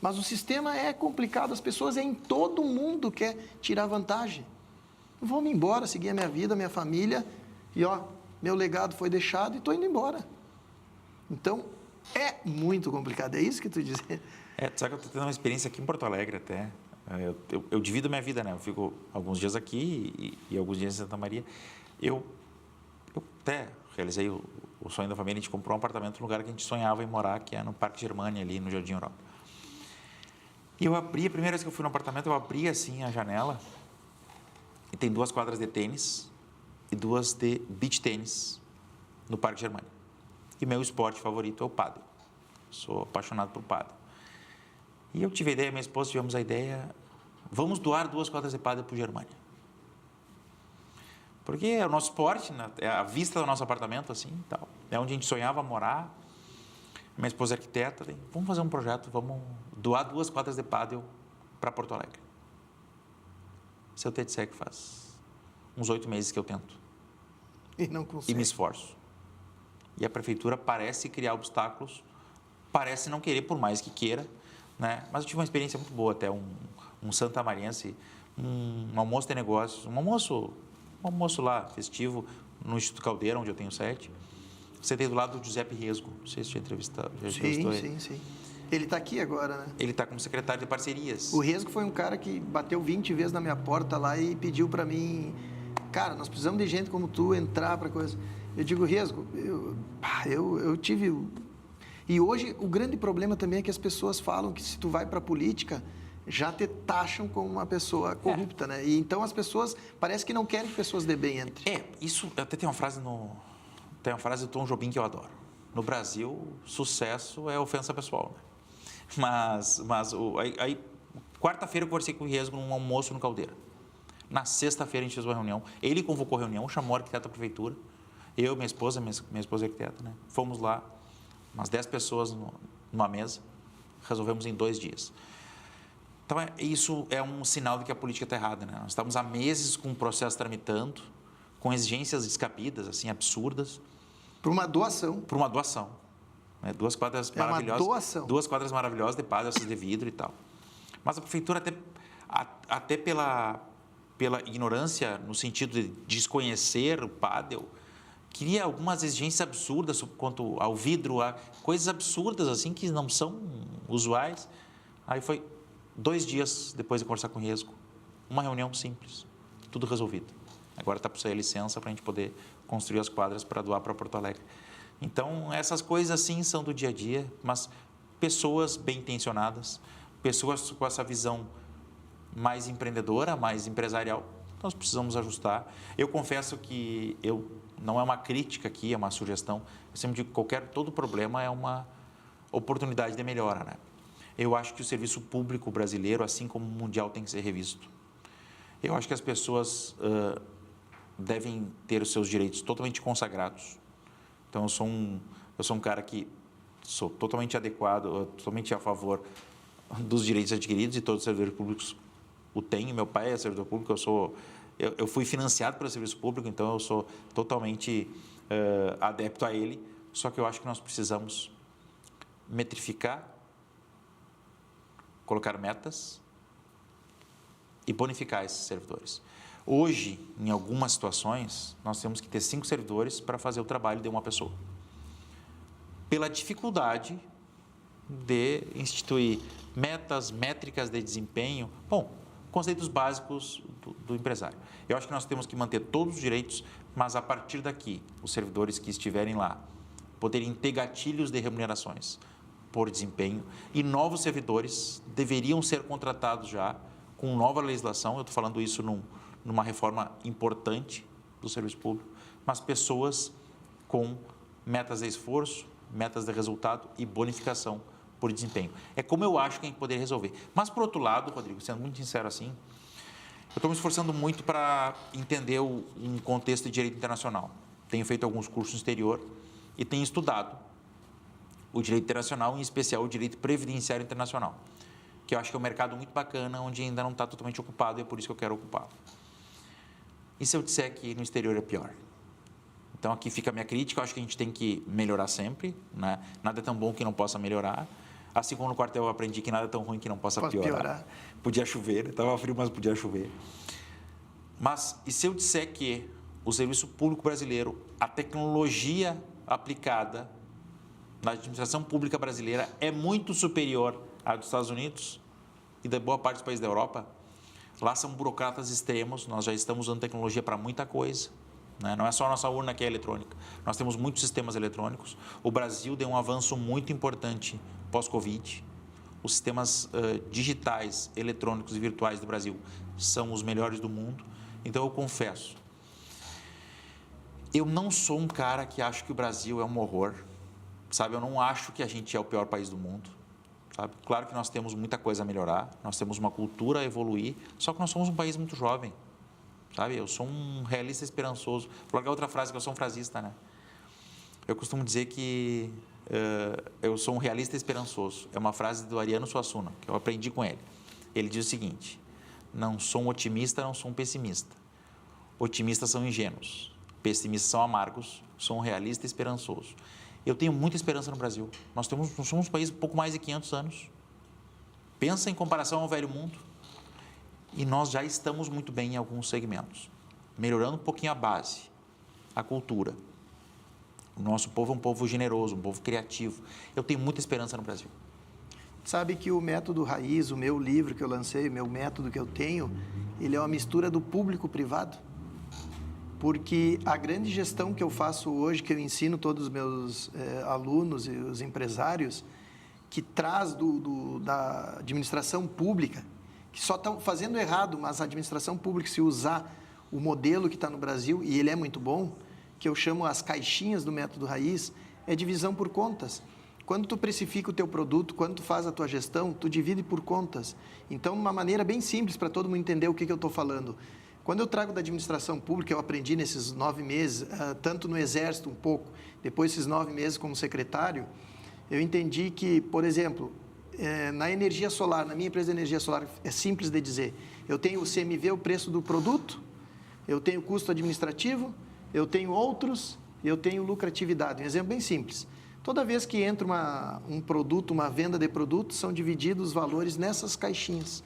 Mas o sistema é complicado, as pessoas todo mundo quer tirar vantagem. Vou-me embora, seguir a minha vida, a minha família, e meu legado foi deixado e estou indo embora. Então, é muito complicado. É isso que tu dizia? Sabe que eu estou tendo uma experiência aqui em Porto Alegre até. Eu divido minha vida, né? Eu fico alguns dias aqui e alguns dias em Santa Maria. Eu até realizei o sonho da família, a gente comprou um apartamento no lugar que a gente sonhava em morar, que é no Parque Germânia, ali no Jardim Europa. E eu abri, a primeira vez que eu fui no apartamento, eu abri assim a janela e tem 2 quadras de tênis e 2 de beach tênis no Parque Germânia. E meu esporte favorito é o pádel. Sou apaixonado por pádel. E eu tive a ideia, minha esposa tivemos a ideia, vamos doar 2 quadras de pádel para o Germânia. Porque é o nosso esporte, né? É a vista do nosso apartamento, assim, tal. É onde a gente sonhava morar. Minha esposa é arquiteta, vamos fazer um projeto, vamos doar 2 quadras de pádel para Porto Alegre. Se eu te disser que faz uns 8 meses que eu tento. E não consegue. E me esforço. E a prefeitura parece criar obstáculos, parece não querer, por mais que queira, né? Mas eu tive uma experiência muito boa até, um santamariense, um almoço de negócios, um almoço lá, festivo, no Instituto Caldeira, onde eu tenho sede. Sentei do lado do Giuseppe Resgo, não sei se já entrevistou ele. Sim. Ele está aqui agora, né? Ele está como secretário de parcerias. O Resgo foi um cara que bateu 20 vezes na minha porta lá e pediu para mim, cara, nós precisamos de gente como tu entrar para coisa. Eu digo, Resgo, eu tive... E hoje o grande problema também é que as pessoas falam que se tu vai para a política, já te taxam como uma pessoa corrupta, né? E então as pessoas parece que não querem que pessoas de bem entrem. Isso até tem uma frase do Tom Jobim que eu adoro. No Brasil, sucesso é ofensa pessoal, né? Mas aí quarta-feira eu conversei com o Resgo num almoço no Caldeira. Na sexta-feira a gente fez uma reunião. Ele convocou a reunião, chamou a arquiteta da prefeitura. Eu, minha esposa é arquiteta, né? Fomos lá, umas 10 pessoas numa mesa, resolvemos em 2 dias. Então, isso é um sinal de que a política está errada, né? Nós estamos há meses com o processo tramitando, com exigências descabidas, assim, absurdas. Por uma doação. Por uma doação. Né? 2 quadras maravilhosas. Uma doação. 2 quadras maravilhosas de pádel, essas de vidro e tal. Mas a prefeitura, até pela ignorância, no sentido de desconhecer o pádel, queria algumas exigências absurdas quanto ao vidro, a coisas absurdas assim que não são usuais. Aí foi 2 dias depois de conversar com o Resgo, uma reunião simples, tudo resolvido. Agora está para sair a licença para a gente poder construir as quadras para doar para Porto Alegre. Então, essas coisas assim são do dia a dia, mas pessoas bem intencionadas, pessoas com essa visão mais empreendedora, mais empresarial, nós precisamos ajustar. Eu confesso que não é uma crítica aqui, é uma sugestão. Eu sempre digo que todo problema é uma oportunidade de melhora, né? Eu acho que o serviço público brasileiro, assim como o mundial, tem que ser revisto. Eu acho que as pessoas devem ter os seus direitos totalmente consagrados. Então, eu sou um cara que sou totalmente adequado, totalmente a favor dos direitos adquiridos e todos os servidores públicos o têm. Meu pai é servidor público, eu fui financiado pelo serviço público, então eu sou totalmente adepto a ele. Só que eu acho que nós precisamos metrificar, colocar metas e bonificar esses servidores. Hoje, em algumas situações, nós temos que ter 5 servidores para fazer o trabalho de uma pessoa. Pela dificuldade de instituir metas, métricas de desempenho, conceitos básicos do empresário. Eu acho que nós temos que manter todos os direitos, mas a partir daqui, os servidores que estiverem lá poderem ter gatilhos de remunerações por desempenho e novos servidores deveriam ser contratados já com nova legislação. Eu estou falando isso numa reforma importante do serviço público, mas pessoas com metas de esforço, metas de resultado e bonificação por desempenho. É como eu acho que a gente poderia resolver. Mas, por outro lado, Rodrigo, sendo muito sincero assim, eu estou me esforçando muito para entender um contexto de direito internacional. Tenho feito alguns cursos no exterior e tenho estudado o direito internacional, em especial o direito previdenciário internacional, que eu acho que é um mercado muito bacana, onde ainda não está totalmente ocupado e é por isso que eu quero ocupá-lo. E se eu disser que no exterior é pior? Então, aqui fica a minha crítica. Eu acho que a gente tem que melhorar sempre, né? Nada é tão bom que não possa melhorar. Assim como no quartel eu aprendi que nada é tão ruim que não possa piorar. Podia chover, estava frio, mas podia chover. Mas, e se eu disser que o serviço público brasileiro, a tecnologia aplicada na administração pública brasileira é muito superior à dos Estados Unidos e da boa parte dos países da Europa. Lá são burocratas extremos, nós já estamos usando tecnologia para muita coisa, né? Não é só a nossa urna que é eletrônica, nós temos muitos sistemas eletrônicos. O Brasil deu um avanço muito importante pós-Covid. Os sistemas digitais, eletrônicos e virtuais do Brasil são os melhores do mundo. Então, eu confesso, eu não sou um cara que acha que o Brasil é um horror, sabe? Eu não acho que a gente é o pior país do mundo, sabe? Claro que nós temos muita coisa a melhorar, nós temos uma cultura a evoluir, só que nós somos um país muito jovem, sabe? Eu sou um realista esperançoso. Vou largar outra frase, que eu sou um frasista, né? Eu costumo dizer que eu sou um realista esperançoso. É uma frase do Ariano Suassuna, que eu aprendi com ele. Ele diz o seguinte: não sou um otimista, não sou um pessimista. Otimistas são ingênuos, pessimistas são amargos, sou um realista esperançoso. Eu tenho muita esperança no Brasil. Nós somos um país um pouco mais de 500 anos. Pensa em comparação ao velho mundo. E nós já estamos muito bem em alguns segmentos, melhorando um pouquinho a base, a cultura. O nosso povo é um povo generoso, um povo criativo. Eu tenho muita esperança no Brasil. Sabe que o método raiz, o meu livro que eu lancei, o meu método que eu tenho, ele é uma mistura do público-privado. Porque a grande gestão que eu faço hoje, que eu ensino todos os meus alunos e os empresários, que traz da administração pública, que só estão fazendo errado, mas a administração pública, se usar o modelo que está no Brasil, e ele é muito bom, que eu chamo as caixinhas do método raiz, é divisão por contas. Quando tu precifica o teu produto, quando tu faz a tua gestão, tu divide por contas. Então, uma maneira bem simples para todo mundo entender o que eu estou falando. Quando eu trago da administração pública, eu aprendi nesses 9 meses, tanto no Exército um pouco, depois esses 9 meses como secretário, eu entendi que, por exemplo, na energia solar, na minha empresa de energia solar, é simples de dizer, eu tenho o CMV, o preço do produto, eu tenho custo administrativo, eu tenho outros, eu tenho lucratividade. Um exemplo bem simples. Toda vez que entra um produto, uma venda de produto, são divididos os valores nessas caixinhas.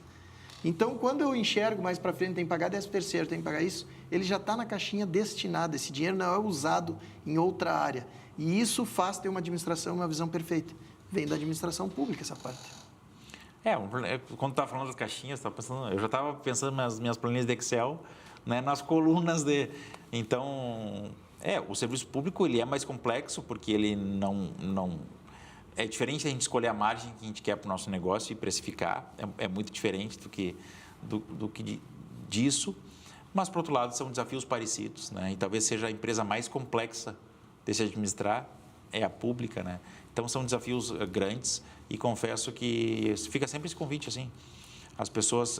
Então, quando eu enxergo mais para frente, tem que pagar 13º, tem que pagar isso, ele já está na caixinha destinada. Esse dinheiro não é usado em outra área. E isso faz ter uma administração, uma visão perfeita. Vem da administração pública essa parte. Quando estava falando das caixinhas, eu já estava pensando nas minhas planilhas de Excel, né, nas colunas de... Então, o serviço público ele é mais complexo, porque ele não... É diferente a gente escolher a margem que a gente quer para o nosso negócio e precificar. É muito diferente do que disso. Mas, por outro lado, são desafios parecidos, né? E talvez seja a empresa mais complexa de se administrar, é a pública, né? Então, são desafios grandes e confesso que fica sempre esse convite, assim. As pessoas...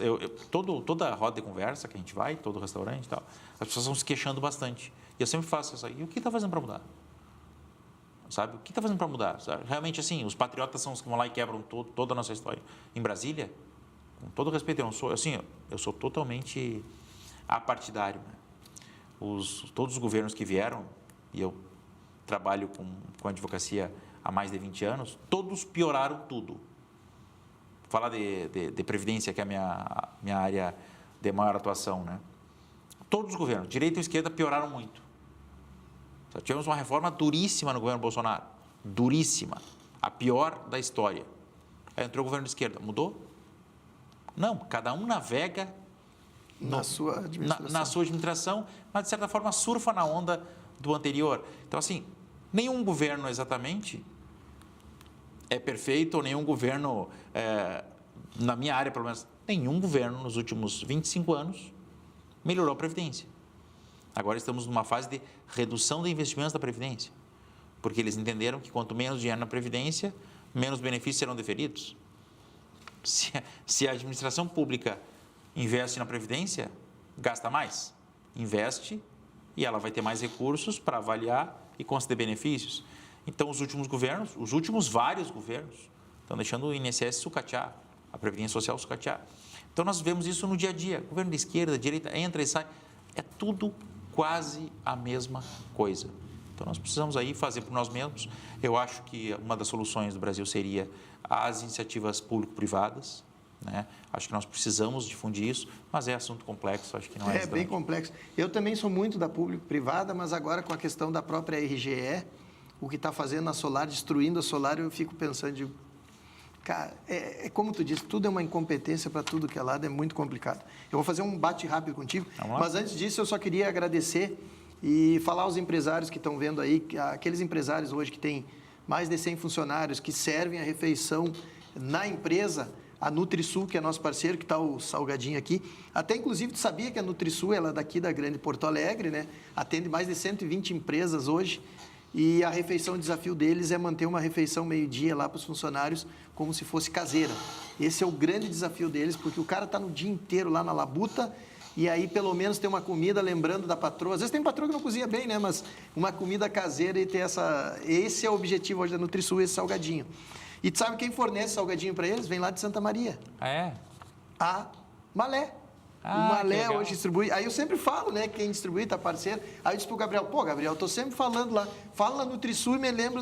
toda a roda de conversa que a gente vai, todo restaurante e tal, as pessoas estão se queixando bastante. E eu sempre faço isso aí. E o que está fazendo para mudar? Sabe? O que está fazendo para mudar? Sabe? Realmente, assim, os patriotas são os que vão lá e quebram toda a nossa história. Em Brasília, com todo respeito, eu não sou... Assim, eu sou totalmente apartidário, né? Todos os governos que vieram, e eu trabalho com advocacia há mais de 20 anos, todos pioraram tudo. Falar de previdência, que é a minha área de maior atuação, né? Todos os governos, direita e esquerda, pioraram muito. Tivemos uma reforma duríssima no governo Bolsonaro. Duríssima. A pior da história. Aí entrou o governo de esquerda. Mudou? Não. Cada um navega na sua administração, mas, de certa forma, surfa na onda do anterior. Então, assim, nenhum governo exatamente é perfeito, ou nenhum governo, na minha área, pelo menos, nenhum governo nos últimos 25 anos melhorou a Previdência. Agora estamos numa fase de redução de investimentos da Previdência, porque eles entenderam que quanto menos dinheiro na Previdência, menos benefícios serão deferidos. Se a administração pública investe na Previdência, gasta mais. Investe e ela vai ter mais recursos para avaliar e conceder benefícios. Então, os últimos vários governos, estão deixando o INSS sucatear, a Previdência Social sucatear. Então, nós vemos isso no dia a dia. Governo de esquerda, direita, entra e sai. É tudo quase a mesma coisa. Então, nós precisamos aí fazer por nós mesmos. Eu acho que uma das soluções do Brasil seria as iniciativas público-privadas, né? Acho que nós precisamos difundir isso, mas é assunto complexo, acho que não é É bem complexo. Eu também sou muito da público-privada, mas agora com a questão da própria RGE, o que está fazendo a Solar, destruindo a Solar, eu fico pensando, digo, cara, como tu disse, tudo é uma incompetência para tudo que é lado, é muito complicado. Eu vou fazer um bate rápido contigo, mas antes disso eu só queria agradecer e falar aos empresários que estão vendo aí, aqueles empresários hoje que têm mais de 100 funcionários, que servem a refeição na empresa, a NutriSul, que é nosso parceiro, que está o salgadinho aqui. Até, inclusive, tu sabia que a NutriSul, ela é daqui da Grande Porto Alegre, né? Atende mais de 120 empresas hoje. E a refeição, o desafio deles é manter uma refeição meio-dia lá para os funcionários como se fosse caseira. Esse é o grande desafio deles, porque o cara está no dia inteiro lá na labuta e aí pelo menos tem uma comida lembrando da patroa. Às vezes tem patroa que não cozinha bem, né? Mas uma comida caseira e ter essa... Esse é o objetivo hoje da NutriSul, esse salgadinho. E tu sabe quem fornece salgadinho para eles? Vem lá de Santa Maria. Ah, é? A Malé. O Malé hoje distribui. Aí eu sempre falo, né? Quem distribui, tá parceiro. Aí eu disse pro Gabriel, pô, Gabriel, eu tô sempre falando lá. Fala na NutriSul e me lembro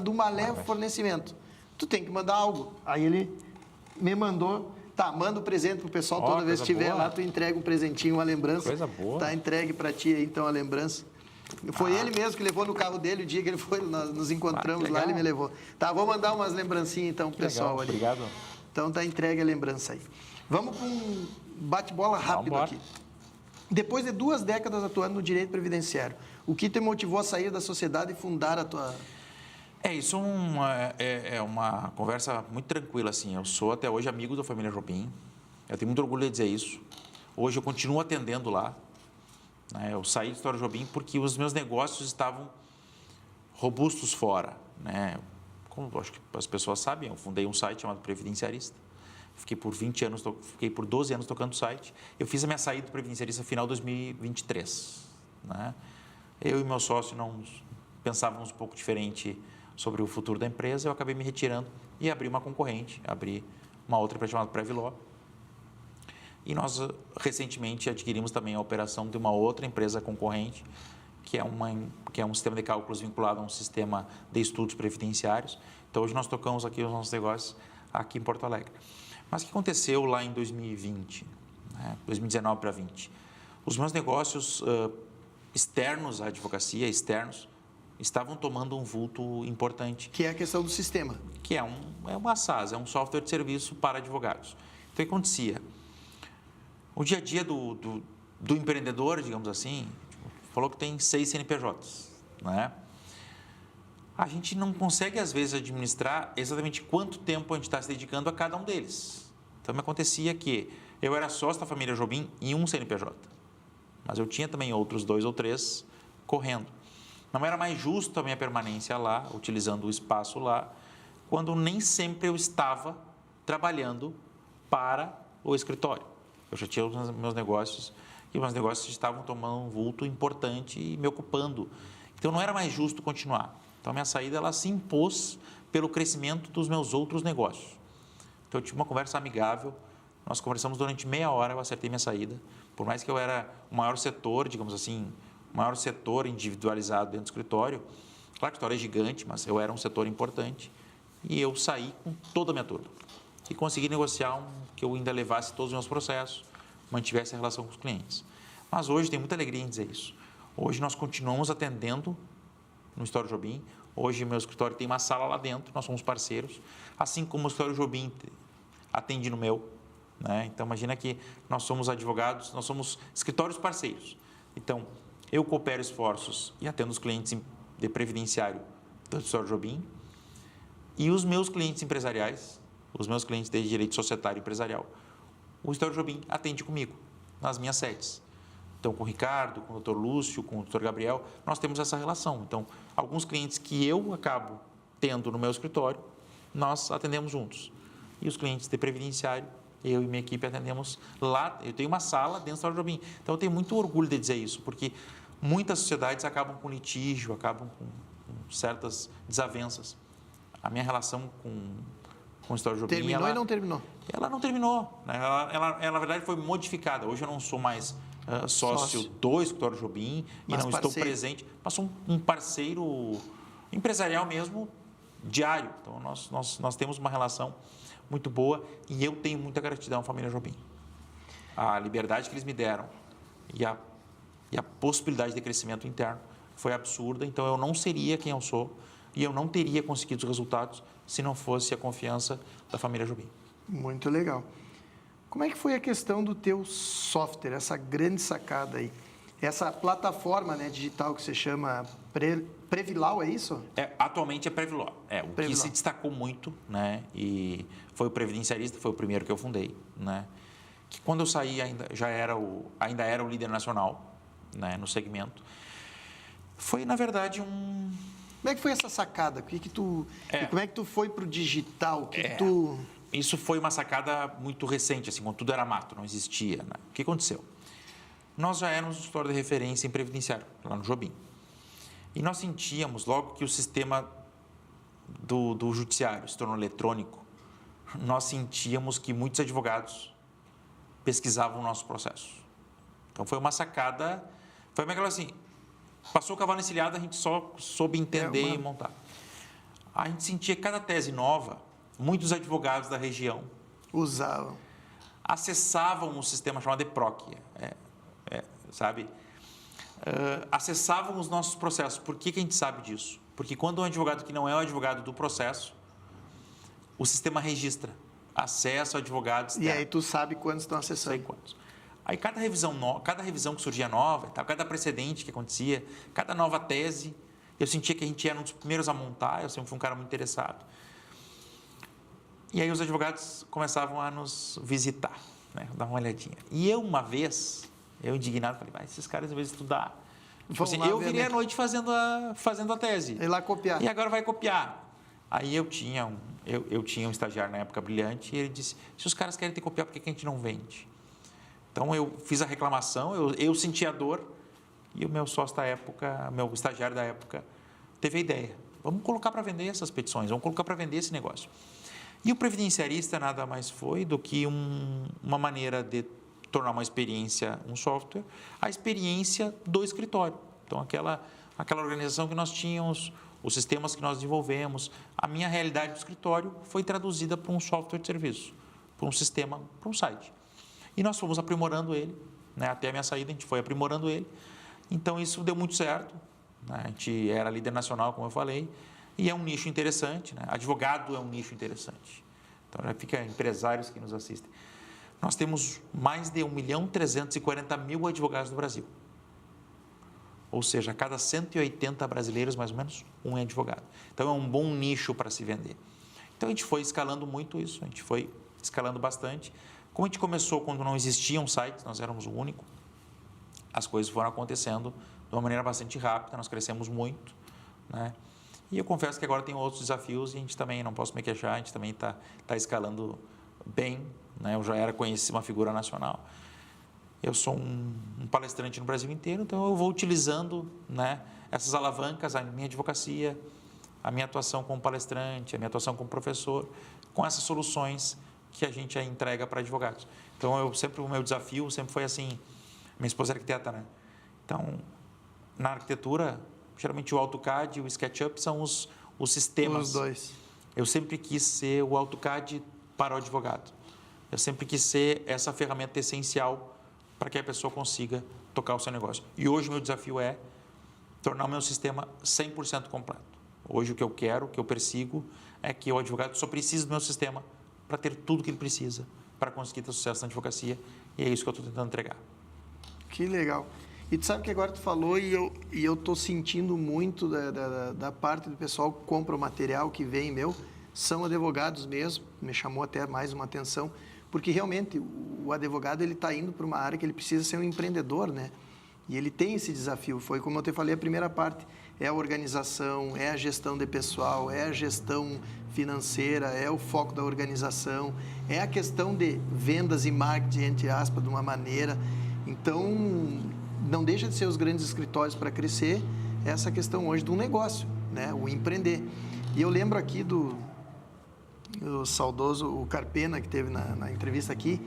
do Malé fornecimento. Tu tem que mandar algo. Aí ele me mandou. Tá, manda o presente pro pessoal toda vez que estiver lá, tu entrega um presentinho, uma lembrança. Coisa boa. Tá entregue para ti aí, então, a lembrança. Foi ele mesmo que levou no carro dele o dia que ele foi, nós nos encontramos lá, ele me levou. Tá, vou mandar umas lembrancinhas então pro pessoal ali. Obrigado. Então tá entregue a lembrança aí. Vamos para um bate-bola rápido aqui. Depois de 2 décadas atuando no direito previdenciário, o que te motivou a sair da sociedade e fundar a tua... Isso é uma conversa muito tranquila, assim. Eu sou até hoje amigo da família Jobim. Eu tenho muito orgulho de dizer isso. Hoje eu continuo atendendo lá. Eu saí do História Jobim porque os meus negócios estavam robustos fora, né? Como acho que as pessoas sabem, eu fundei um site chamado Previdenciarista. Fiquei por 12 anos tocando o site. Eu fiz a minha saída do Previdenciarista no final de 2023, né? Eu e meu sócio não pensávamos um pouco diferente sobre o futuro da empresa. Eu acabei me retirando e abri uma concorrente, abri uma outra empresa chamada Previló. E nós, recentemente, adquirimos também a operação de uma outra empresa concorrente, que é um sistema de cálculos vinculado a um sistema de estudos previdenciários. Então, hoje nós tocamos aqui os nossos negócios aqui em Porto Alegre. Mas o que aconteceu lá em 2020, 2019 para 2020? Os meus negócios externos à advocacia, estavam tomando um vulto importante. Que é a questão do sistema. Que é uma SaaS, é um software de serviço para advogados. Então, o que acontecia? O dia a dia do empreendedor, digamos assim, falou que tem 6 CNPJs, né? A gente não consegue, às vezes, administrar exatamente quanto tempo a gente está se dedicando a cada um deles. Então, me acontecia que eu era sócio da família Jobim em um CNPJ, mas eu tinha também outros 2 ou 3 correndo. Não era mais justo a minha permanência lá, utilizando o espaço lá, quando nem sempre eu estava trabalhando para o escritório. Eu já tinha os meus negócios e os meus negócios estavam tomando um vulto importante e me ocupando. Então, não era mais justo continuar. Então, a minha saída ela se impôs pelo crescimento dos meus outros negócios. Então, eu tive uma conversa amigável, nós conversamos durante meia hora, eu acertei minha saída. Por mais que eu era o maior setor, digamos assim, o maior setor individualizado dentro do escritório, claro que o escritório é gigante, mas eu era um setor importante, e eu saí com toda a minha turma. E consegui negociar que eu ainda levasse todos os meus processos, mantivesse a relação com os clientes. Mas hoje tem muita alegria em dizer isso. Hoje nós continuamos atendendo no Escritório Jobim. Hoje meu escritório tem uma sala lá dentro, nós somos parceiros, assim como o Escritório Jobim atende no meu, né? Então imagina que nós somos advogados, nós somos escritórios parceiros. Então eu coopero esforços e atendo os clientes de previdenciário do Escritório Jobim e os meus clientes empresariais, os meus clientes de direito societário e empresarial, o Escritório Jobim atende comigo, nas minhas sedes. Então, com o Ricardo, com o Dr. Lúcio, com o Dr. Gabriel, nós temos essa relação. Então, alguns clientes que eu acabo tendo no meu escritório, nós atendemos juntos. E os clientes de previdenciário, eu e minha equipe atendemos lá. Eu tenho uma sala dentro do Escritório Jobim. Então, eu tenho muito orgulho de dizer isso, porque muitas sociedades acabam com litígio, acabam com certas desavenças. A minha relação com o Escritório Jobim... Terminou e não terminou? Ela não terminou. Ela, na verdade, foi modificada. Hoje eu não sou mais sócio do Escritório Jobim e não estou presente, mas sou um parceiro empresarial mesmo, diário. Então, nós temos uma relação muito boa e eu tenho muita gratidão à família Jobim. A liberdade que eles me deram e a possibilidade de crescimento interno foi absurda, então eu não seria quem eu sou e eu não teria conseguido os resultados se não fosse a confiança da família Jobim. Muito legal. Como é que foi a questão do teu software, essa grande sacada aí? Essa plataforma, né, digital que você chama Previlau, é isso? Atualmente é Previlau. O Previlau. que se destacou muito, né, e foi o Previdenciarista, foi o primeiro que eu fundei, né, que quando eu saí ainda era o líder nacional, né, no segmento. Foi, na verdade, Como é que foi essa sacada? Como é que tu foi para o digital? Isso foi uma sacada muito recente, assim, quando tudo era mato, não existia. Né? O que aconteceu? Nós já éramos um escritório de referência em previdenciário, lá no Jobim. E nós sentíamos, logo que o sistema do judiciário se tornou eletrônico, nós sentíamos que muitos advogados pesquisavam o nosso processo. Então, foi uma sacada, foi aquela assim, passou o cavalo encilhado, a gente só soube entender e montar. A gente sentia que cada tese nova, muitos advogados da região usavam, acessavam um sistema chamado EPROC, sabe? Acessavam os nossos processos. Por que a gente sabe disso? Porque quando um advogado que não é o advogado do processo, o sistema registra acesso a advogados. E aí tu sabe quantos estão acessando. Sei quantos. Aí cada revisão que surgia nova, cada precedente que acontecia, cada nova tese, eu sentia que a gente era um dos primeiros a montar, eu sempre fui um cara muito interessado. E aí os advogados começavam a nos visitar, né, dar uma olhadinha. E eu, uma vez, indignado, falei, mas esses caras, em vez de estudar... Tipo assim, eu virei à noite fazendo a tese. E lá copiar. E agora vai copiar. Aí eu tinha um estagiário na época brilhante e ele disse, se os caras querem te copiar, por que a gente não vende? Então, eu fiz a reclamação, eu senti a dor e o meu sócio da época, meu estagiário da época, teve a ideia. Vamos colocar para vender essas petições, vamos colocar para vender esse negócio. E o previdenciarista nada mais foi do que uma maneira de tornar uma experiência, um software, a experiência do escritório. Então, aquela organização que nós tínhamos, os sistemas que nós desenvolvemos, a minha realidade do escritório foi traduzida para um software de serviço, para um sistema, para um site. E nós fomos aprimorando ele, né? Até a minha saída a gente foi aprimorando ele. Então, isso deu muito certo. Né? A gente era líder nacional, como eu falei, e é um nicho interessante. Né? Advogado é um nicho interessante. Então, já fica empresários que nos assistem. Nós temos mais de 1.340.000 advogados no Brasil. Ou seja, a cada 180 brasileiros, mais ou menos, um é advogado. Então, é um bom nicho para se vender. Então, a gente foi escalando muito isso, a gente foi escalando bastante. Como a gente começou quando não existiam sites, nós éramos o único, as coisas foram acontecendo de uma maneira bastante rápida, nós crescemos muito, né? E eu confesso que agora tem outros desafios e a gente também, não posso me queixar, a gente também está escalando bem, né? Eu já era conhecido, uma figura nacional. Eu sou um palestrante no Brasil inteiro, então eu vou utilizando, né, essas alavancas, a minha advocacia, a minha atuação como palestrante, a minha atuação como professor, com essas soluções que a gente entrega para advogados. Então, o meu desafio sempre foi assim, minha esposa é arquiteta, né? Então, na arquitetura, geralmente o AutoCAD e o SketchUp são os sistemas. Os dois. Eu sempre quis ser o AutoCAD para o advogado. Eu sempre quis ser essa ferramenta essencial para que a pessoa consiga tocar o seu negócio. E hoje o meu desafio é tornar o meu sistema 100% completo. Hoje o que eu quero, o que eu persigo, é que o advogado só precisa do meu sistema para ter tudo o que ele precisa para conseguir ter sucesso na advocacia. E é isso que eu estou tentando entregar. Que legal. E tu sabe que agora tu falou e eu estou sentindo muito da parte do pessoal que compra o material que vem meu, são advogados mesmo, me chamou até mais uma atenção, porque realmente o advogado ele está indo para uma área que ele precisa ser um empreendedor, né? E ele tem esse desafio, foi como eu te falei a primeira parte, é a organização, é a gestão de pessoal, é a gestão financeira, é o foco da organização, é a questão de vendas e marketing, entre aspas, de uma maneira. Então, não deixa de ser os grandes escritórios para crescer, essa questão hoje do negócio, né? O empreender. E eu lembro aqui do saudoso o Carpena, que teve na entrevista aqui,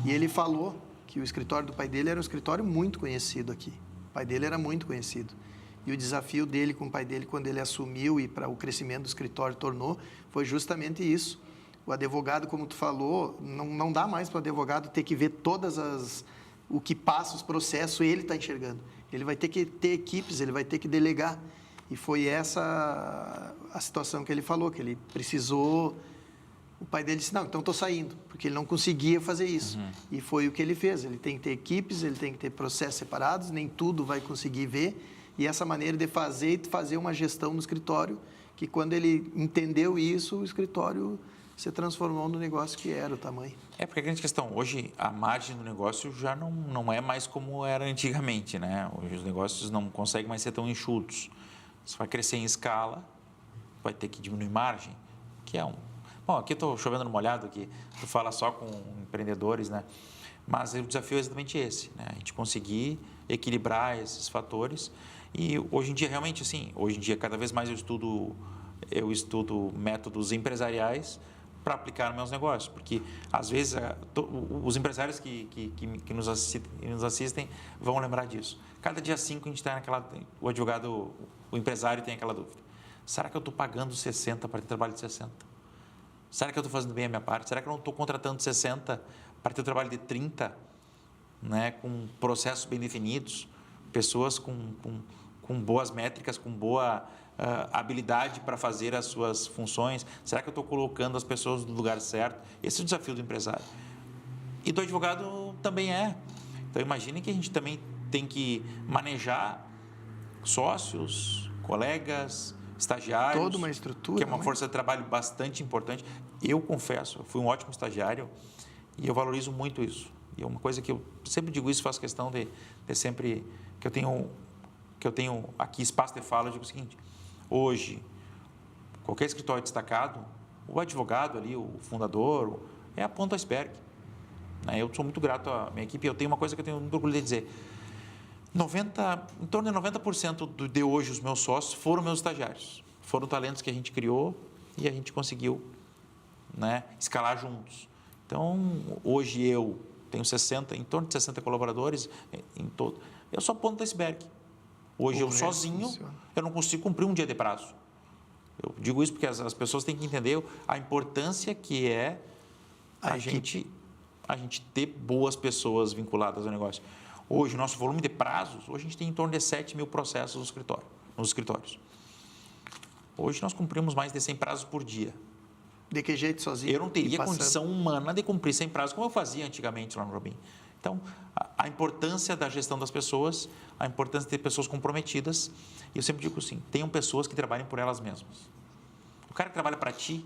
e ele falou que o escritório do pai dele era um escritório muito conhecido aqui. O pai dele era muito conhecido. E o desafio dele com o pai dele, quando ele assumiu e para o crescimento do escritório tornou, foi justamente isso. O advogado, como tu falou, não dá mais para o advogado ter que ver o que passa, os processos, ele está enxergando. Ele vai ter que ter equipes, ele vai ter que delegar. E foi essa a situação que ele falou, que ele precisou... O pai dele disse, não, então estou saindo, porque ele não conseguia fazer isso. E foi o que ele fez. Ele tem que ter equipes, ele tem que ter processos separados, nem tudo vai conseguir ver. E essa maneira de fazer uma gestão no escritório, que quando ele entendeu isso, o escritório se transformou no negócio que era o tamanho. Porque a grande questão, hoje a margem do negócio já não é mais como era antigamente, né? Hoje os negócios não conseguem mais ser tão enxutos. Você vai crescer em escala, vai ter que diminuir margem, que é um... Bom, aqui estou chovendo no molhado, aqui tu fala só com empreendedores, né? Mas o desafio é exatamente esse, né? A gente conseguir equilibrar esses fatores. E hoje em dia, realmente, assim, hoje em dia, cada vez mais eu estudo métodos empresariais para aplicar nos meus negócios, porque às vezes os empresários que nos assistem vão lembrar disso. Cada dia 5 a gente está naquela... O advogado, o empresário tem aquela dúvida. Será que eu estou pagando 60 para ter trabalho de 60? Será que eu estou fazendo bem a minha parte? Será que eu não estou contratando 60 para ter trabalho de 30, né, com processos bem definidos, pessoas com boas métricas, com boa habilidade para fazer as suas funções? Será que eu estou colocando as pessoas no lugar certo? Esse é o desafio do empresário. E do advogado também é. Então, imagine que a gente também tem que manejar sócios, colegas, estagiários. Toda uma estrutura. Que é uma força de trabalho bastante importante. Eu confesso, eu fui um ótimo estagiário e eu valorizo muito isso. E é uma coisa que eu sempre digo isso, faço questão de sempre que eu tenho aqui espaço de fala, eu digo o seguinte: hoje, qualquer escritório destacado, o advogado ali, o fundador, é a ponta do iceberg. Eu sou muito grato à minha equipe. Eu tenho uma coisa que eu tenho muito orgulho de dizer: em torno de 90% de hoje os meus sócios foram meus estagiários. Foram talentos que a gente criou e a gente conseguiu, né, escalar juntos. Então, hoje eu tenho em torno de 60 colaboradores em todo. Eu sou a ponta do iceberg. Hoje eu sozinho, eu não consigo cumprir um dia de prazo. Eu digo isso porque as pessoas têm que entender a importância que é a gente ter boas pessoas vinculadas ao negócio. Hoje, o nosso volume de prazos, hoje a gente tem em torno de 7 mil processos nos escritórios. Hoje nós cumprimos mais de 100 prazos por dia. De que jeito sozinho? Eu não teria condição humana de cumprir 100 prazos como eu fazia antigamente lá no Robin. Então, a importância da gestão das pessoas, a importância de ter pessoas comprometidas. E eu sempre digo assim, tenham pessoas que trabalhem por elas mesmas. O cara que trabalha para ti,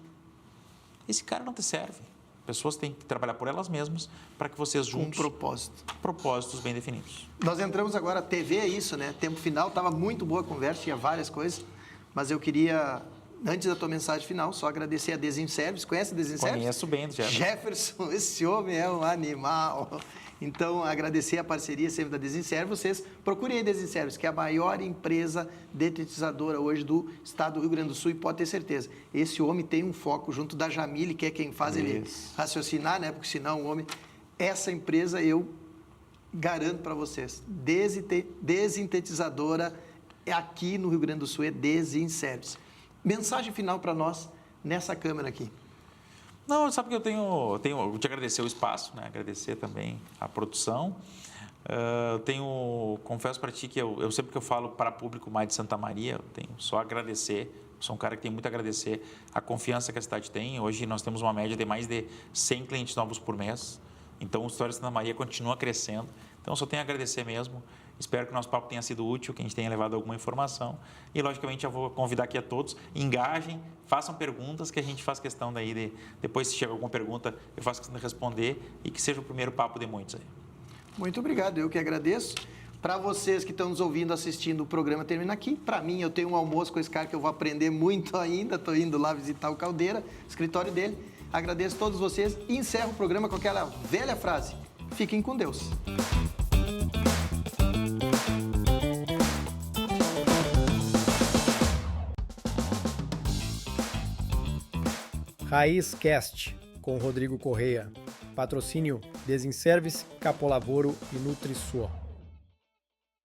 esse cara não te serve. Pessoas têm que trabalhar por elas mesmas para que vocês juntos... Um propósito. Propósitos bem definidos. Nós entramos agora, a TV é isso, né? Tempo final, estava muito boa a conversa, tinha várias coisas, mas eu queria, antes da tua mensagem final, só agradecer a Desinservice. Conhece a Desinservice? Conheço bem, Jefferson, esse homem é um animal. Então, agradecer a parceria sempre da Desinservice. Vocês procurem a Desinservice, que é a maior empresa detetizadora hoje do estado do Rio Grande do Sul, e pode ter certeza, esse homem tem um foco junto da Jamile, que é quem faz ele raciocinar, né? Porque senão o homem... Essa empresa, eu garanto para vocês, desintetizadora aqui no Rio Grande do Sul é Desinservice. Mensagem final para nós nessa câmera aqui. Não, sabe que eu tenho te agradecer o espaço, né? Agradecer também a produção. Confesso para ti que eu sempre que eu falo para público mais de Santa Maria, eu tenho só a agradecer. Sou um cara que tem muito a agradecer a confiança que a cidade tem. Hoje nós temos uma média de mais de 100 clientes novos por mês. Então, o História de Santa Maria continua crescendo. Então, só tenho a agradecer mesmo. Espero que o nosso papo tenha sido útil, que a gente tenha levado alguma informação. E, logicamente, eu vou convidar aqui a todos, engajem, façam perguntas, que a gente faz questão daí de... Depois, se chega alguma pergunta, eu faço questão de responder e que seja o primeiro papo de muitos aí. Muito obrigado, eu que agradeço. Para vocês que estão nos ouvindo, assistindo, o programa termina aqui. Para mim, eu tenho um almoço com esse cara que eu vou aprender muito ainda. Estou indo lá visitar o Caldeira, escritório dele. Agradeço a todos vocês e encerro o programa com aquela velha frase: fiquem com Deus. Raiz Cast, com Rodrigo Correia. Patrocínio Desinservice, Capolavoro e Nutrisuor.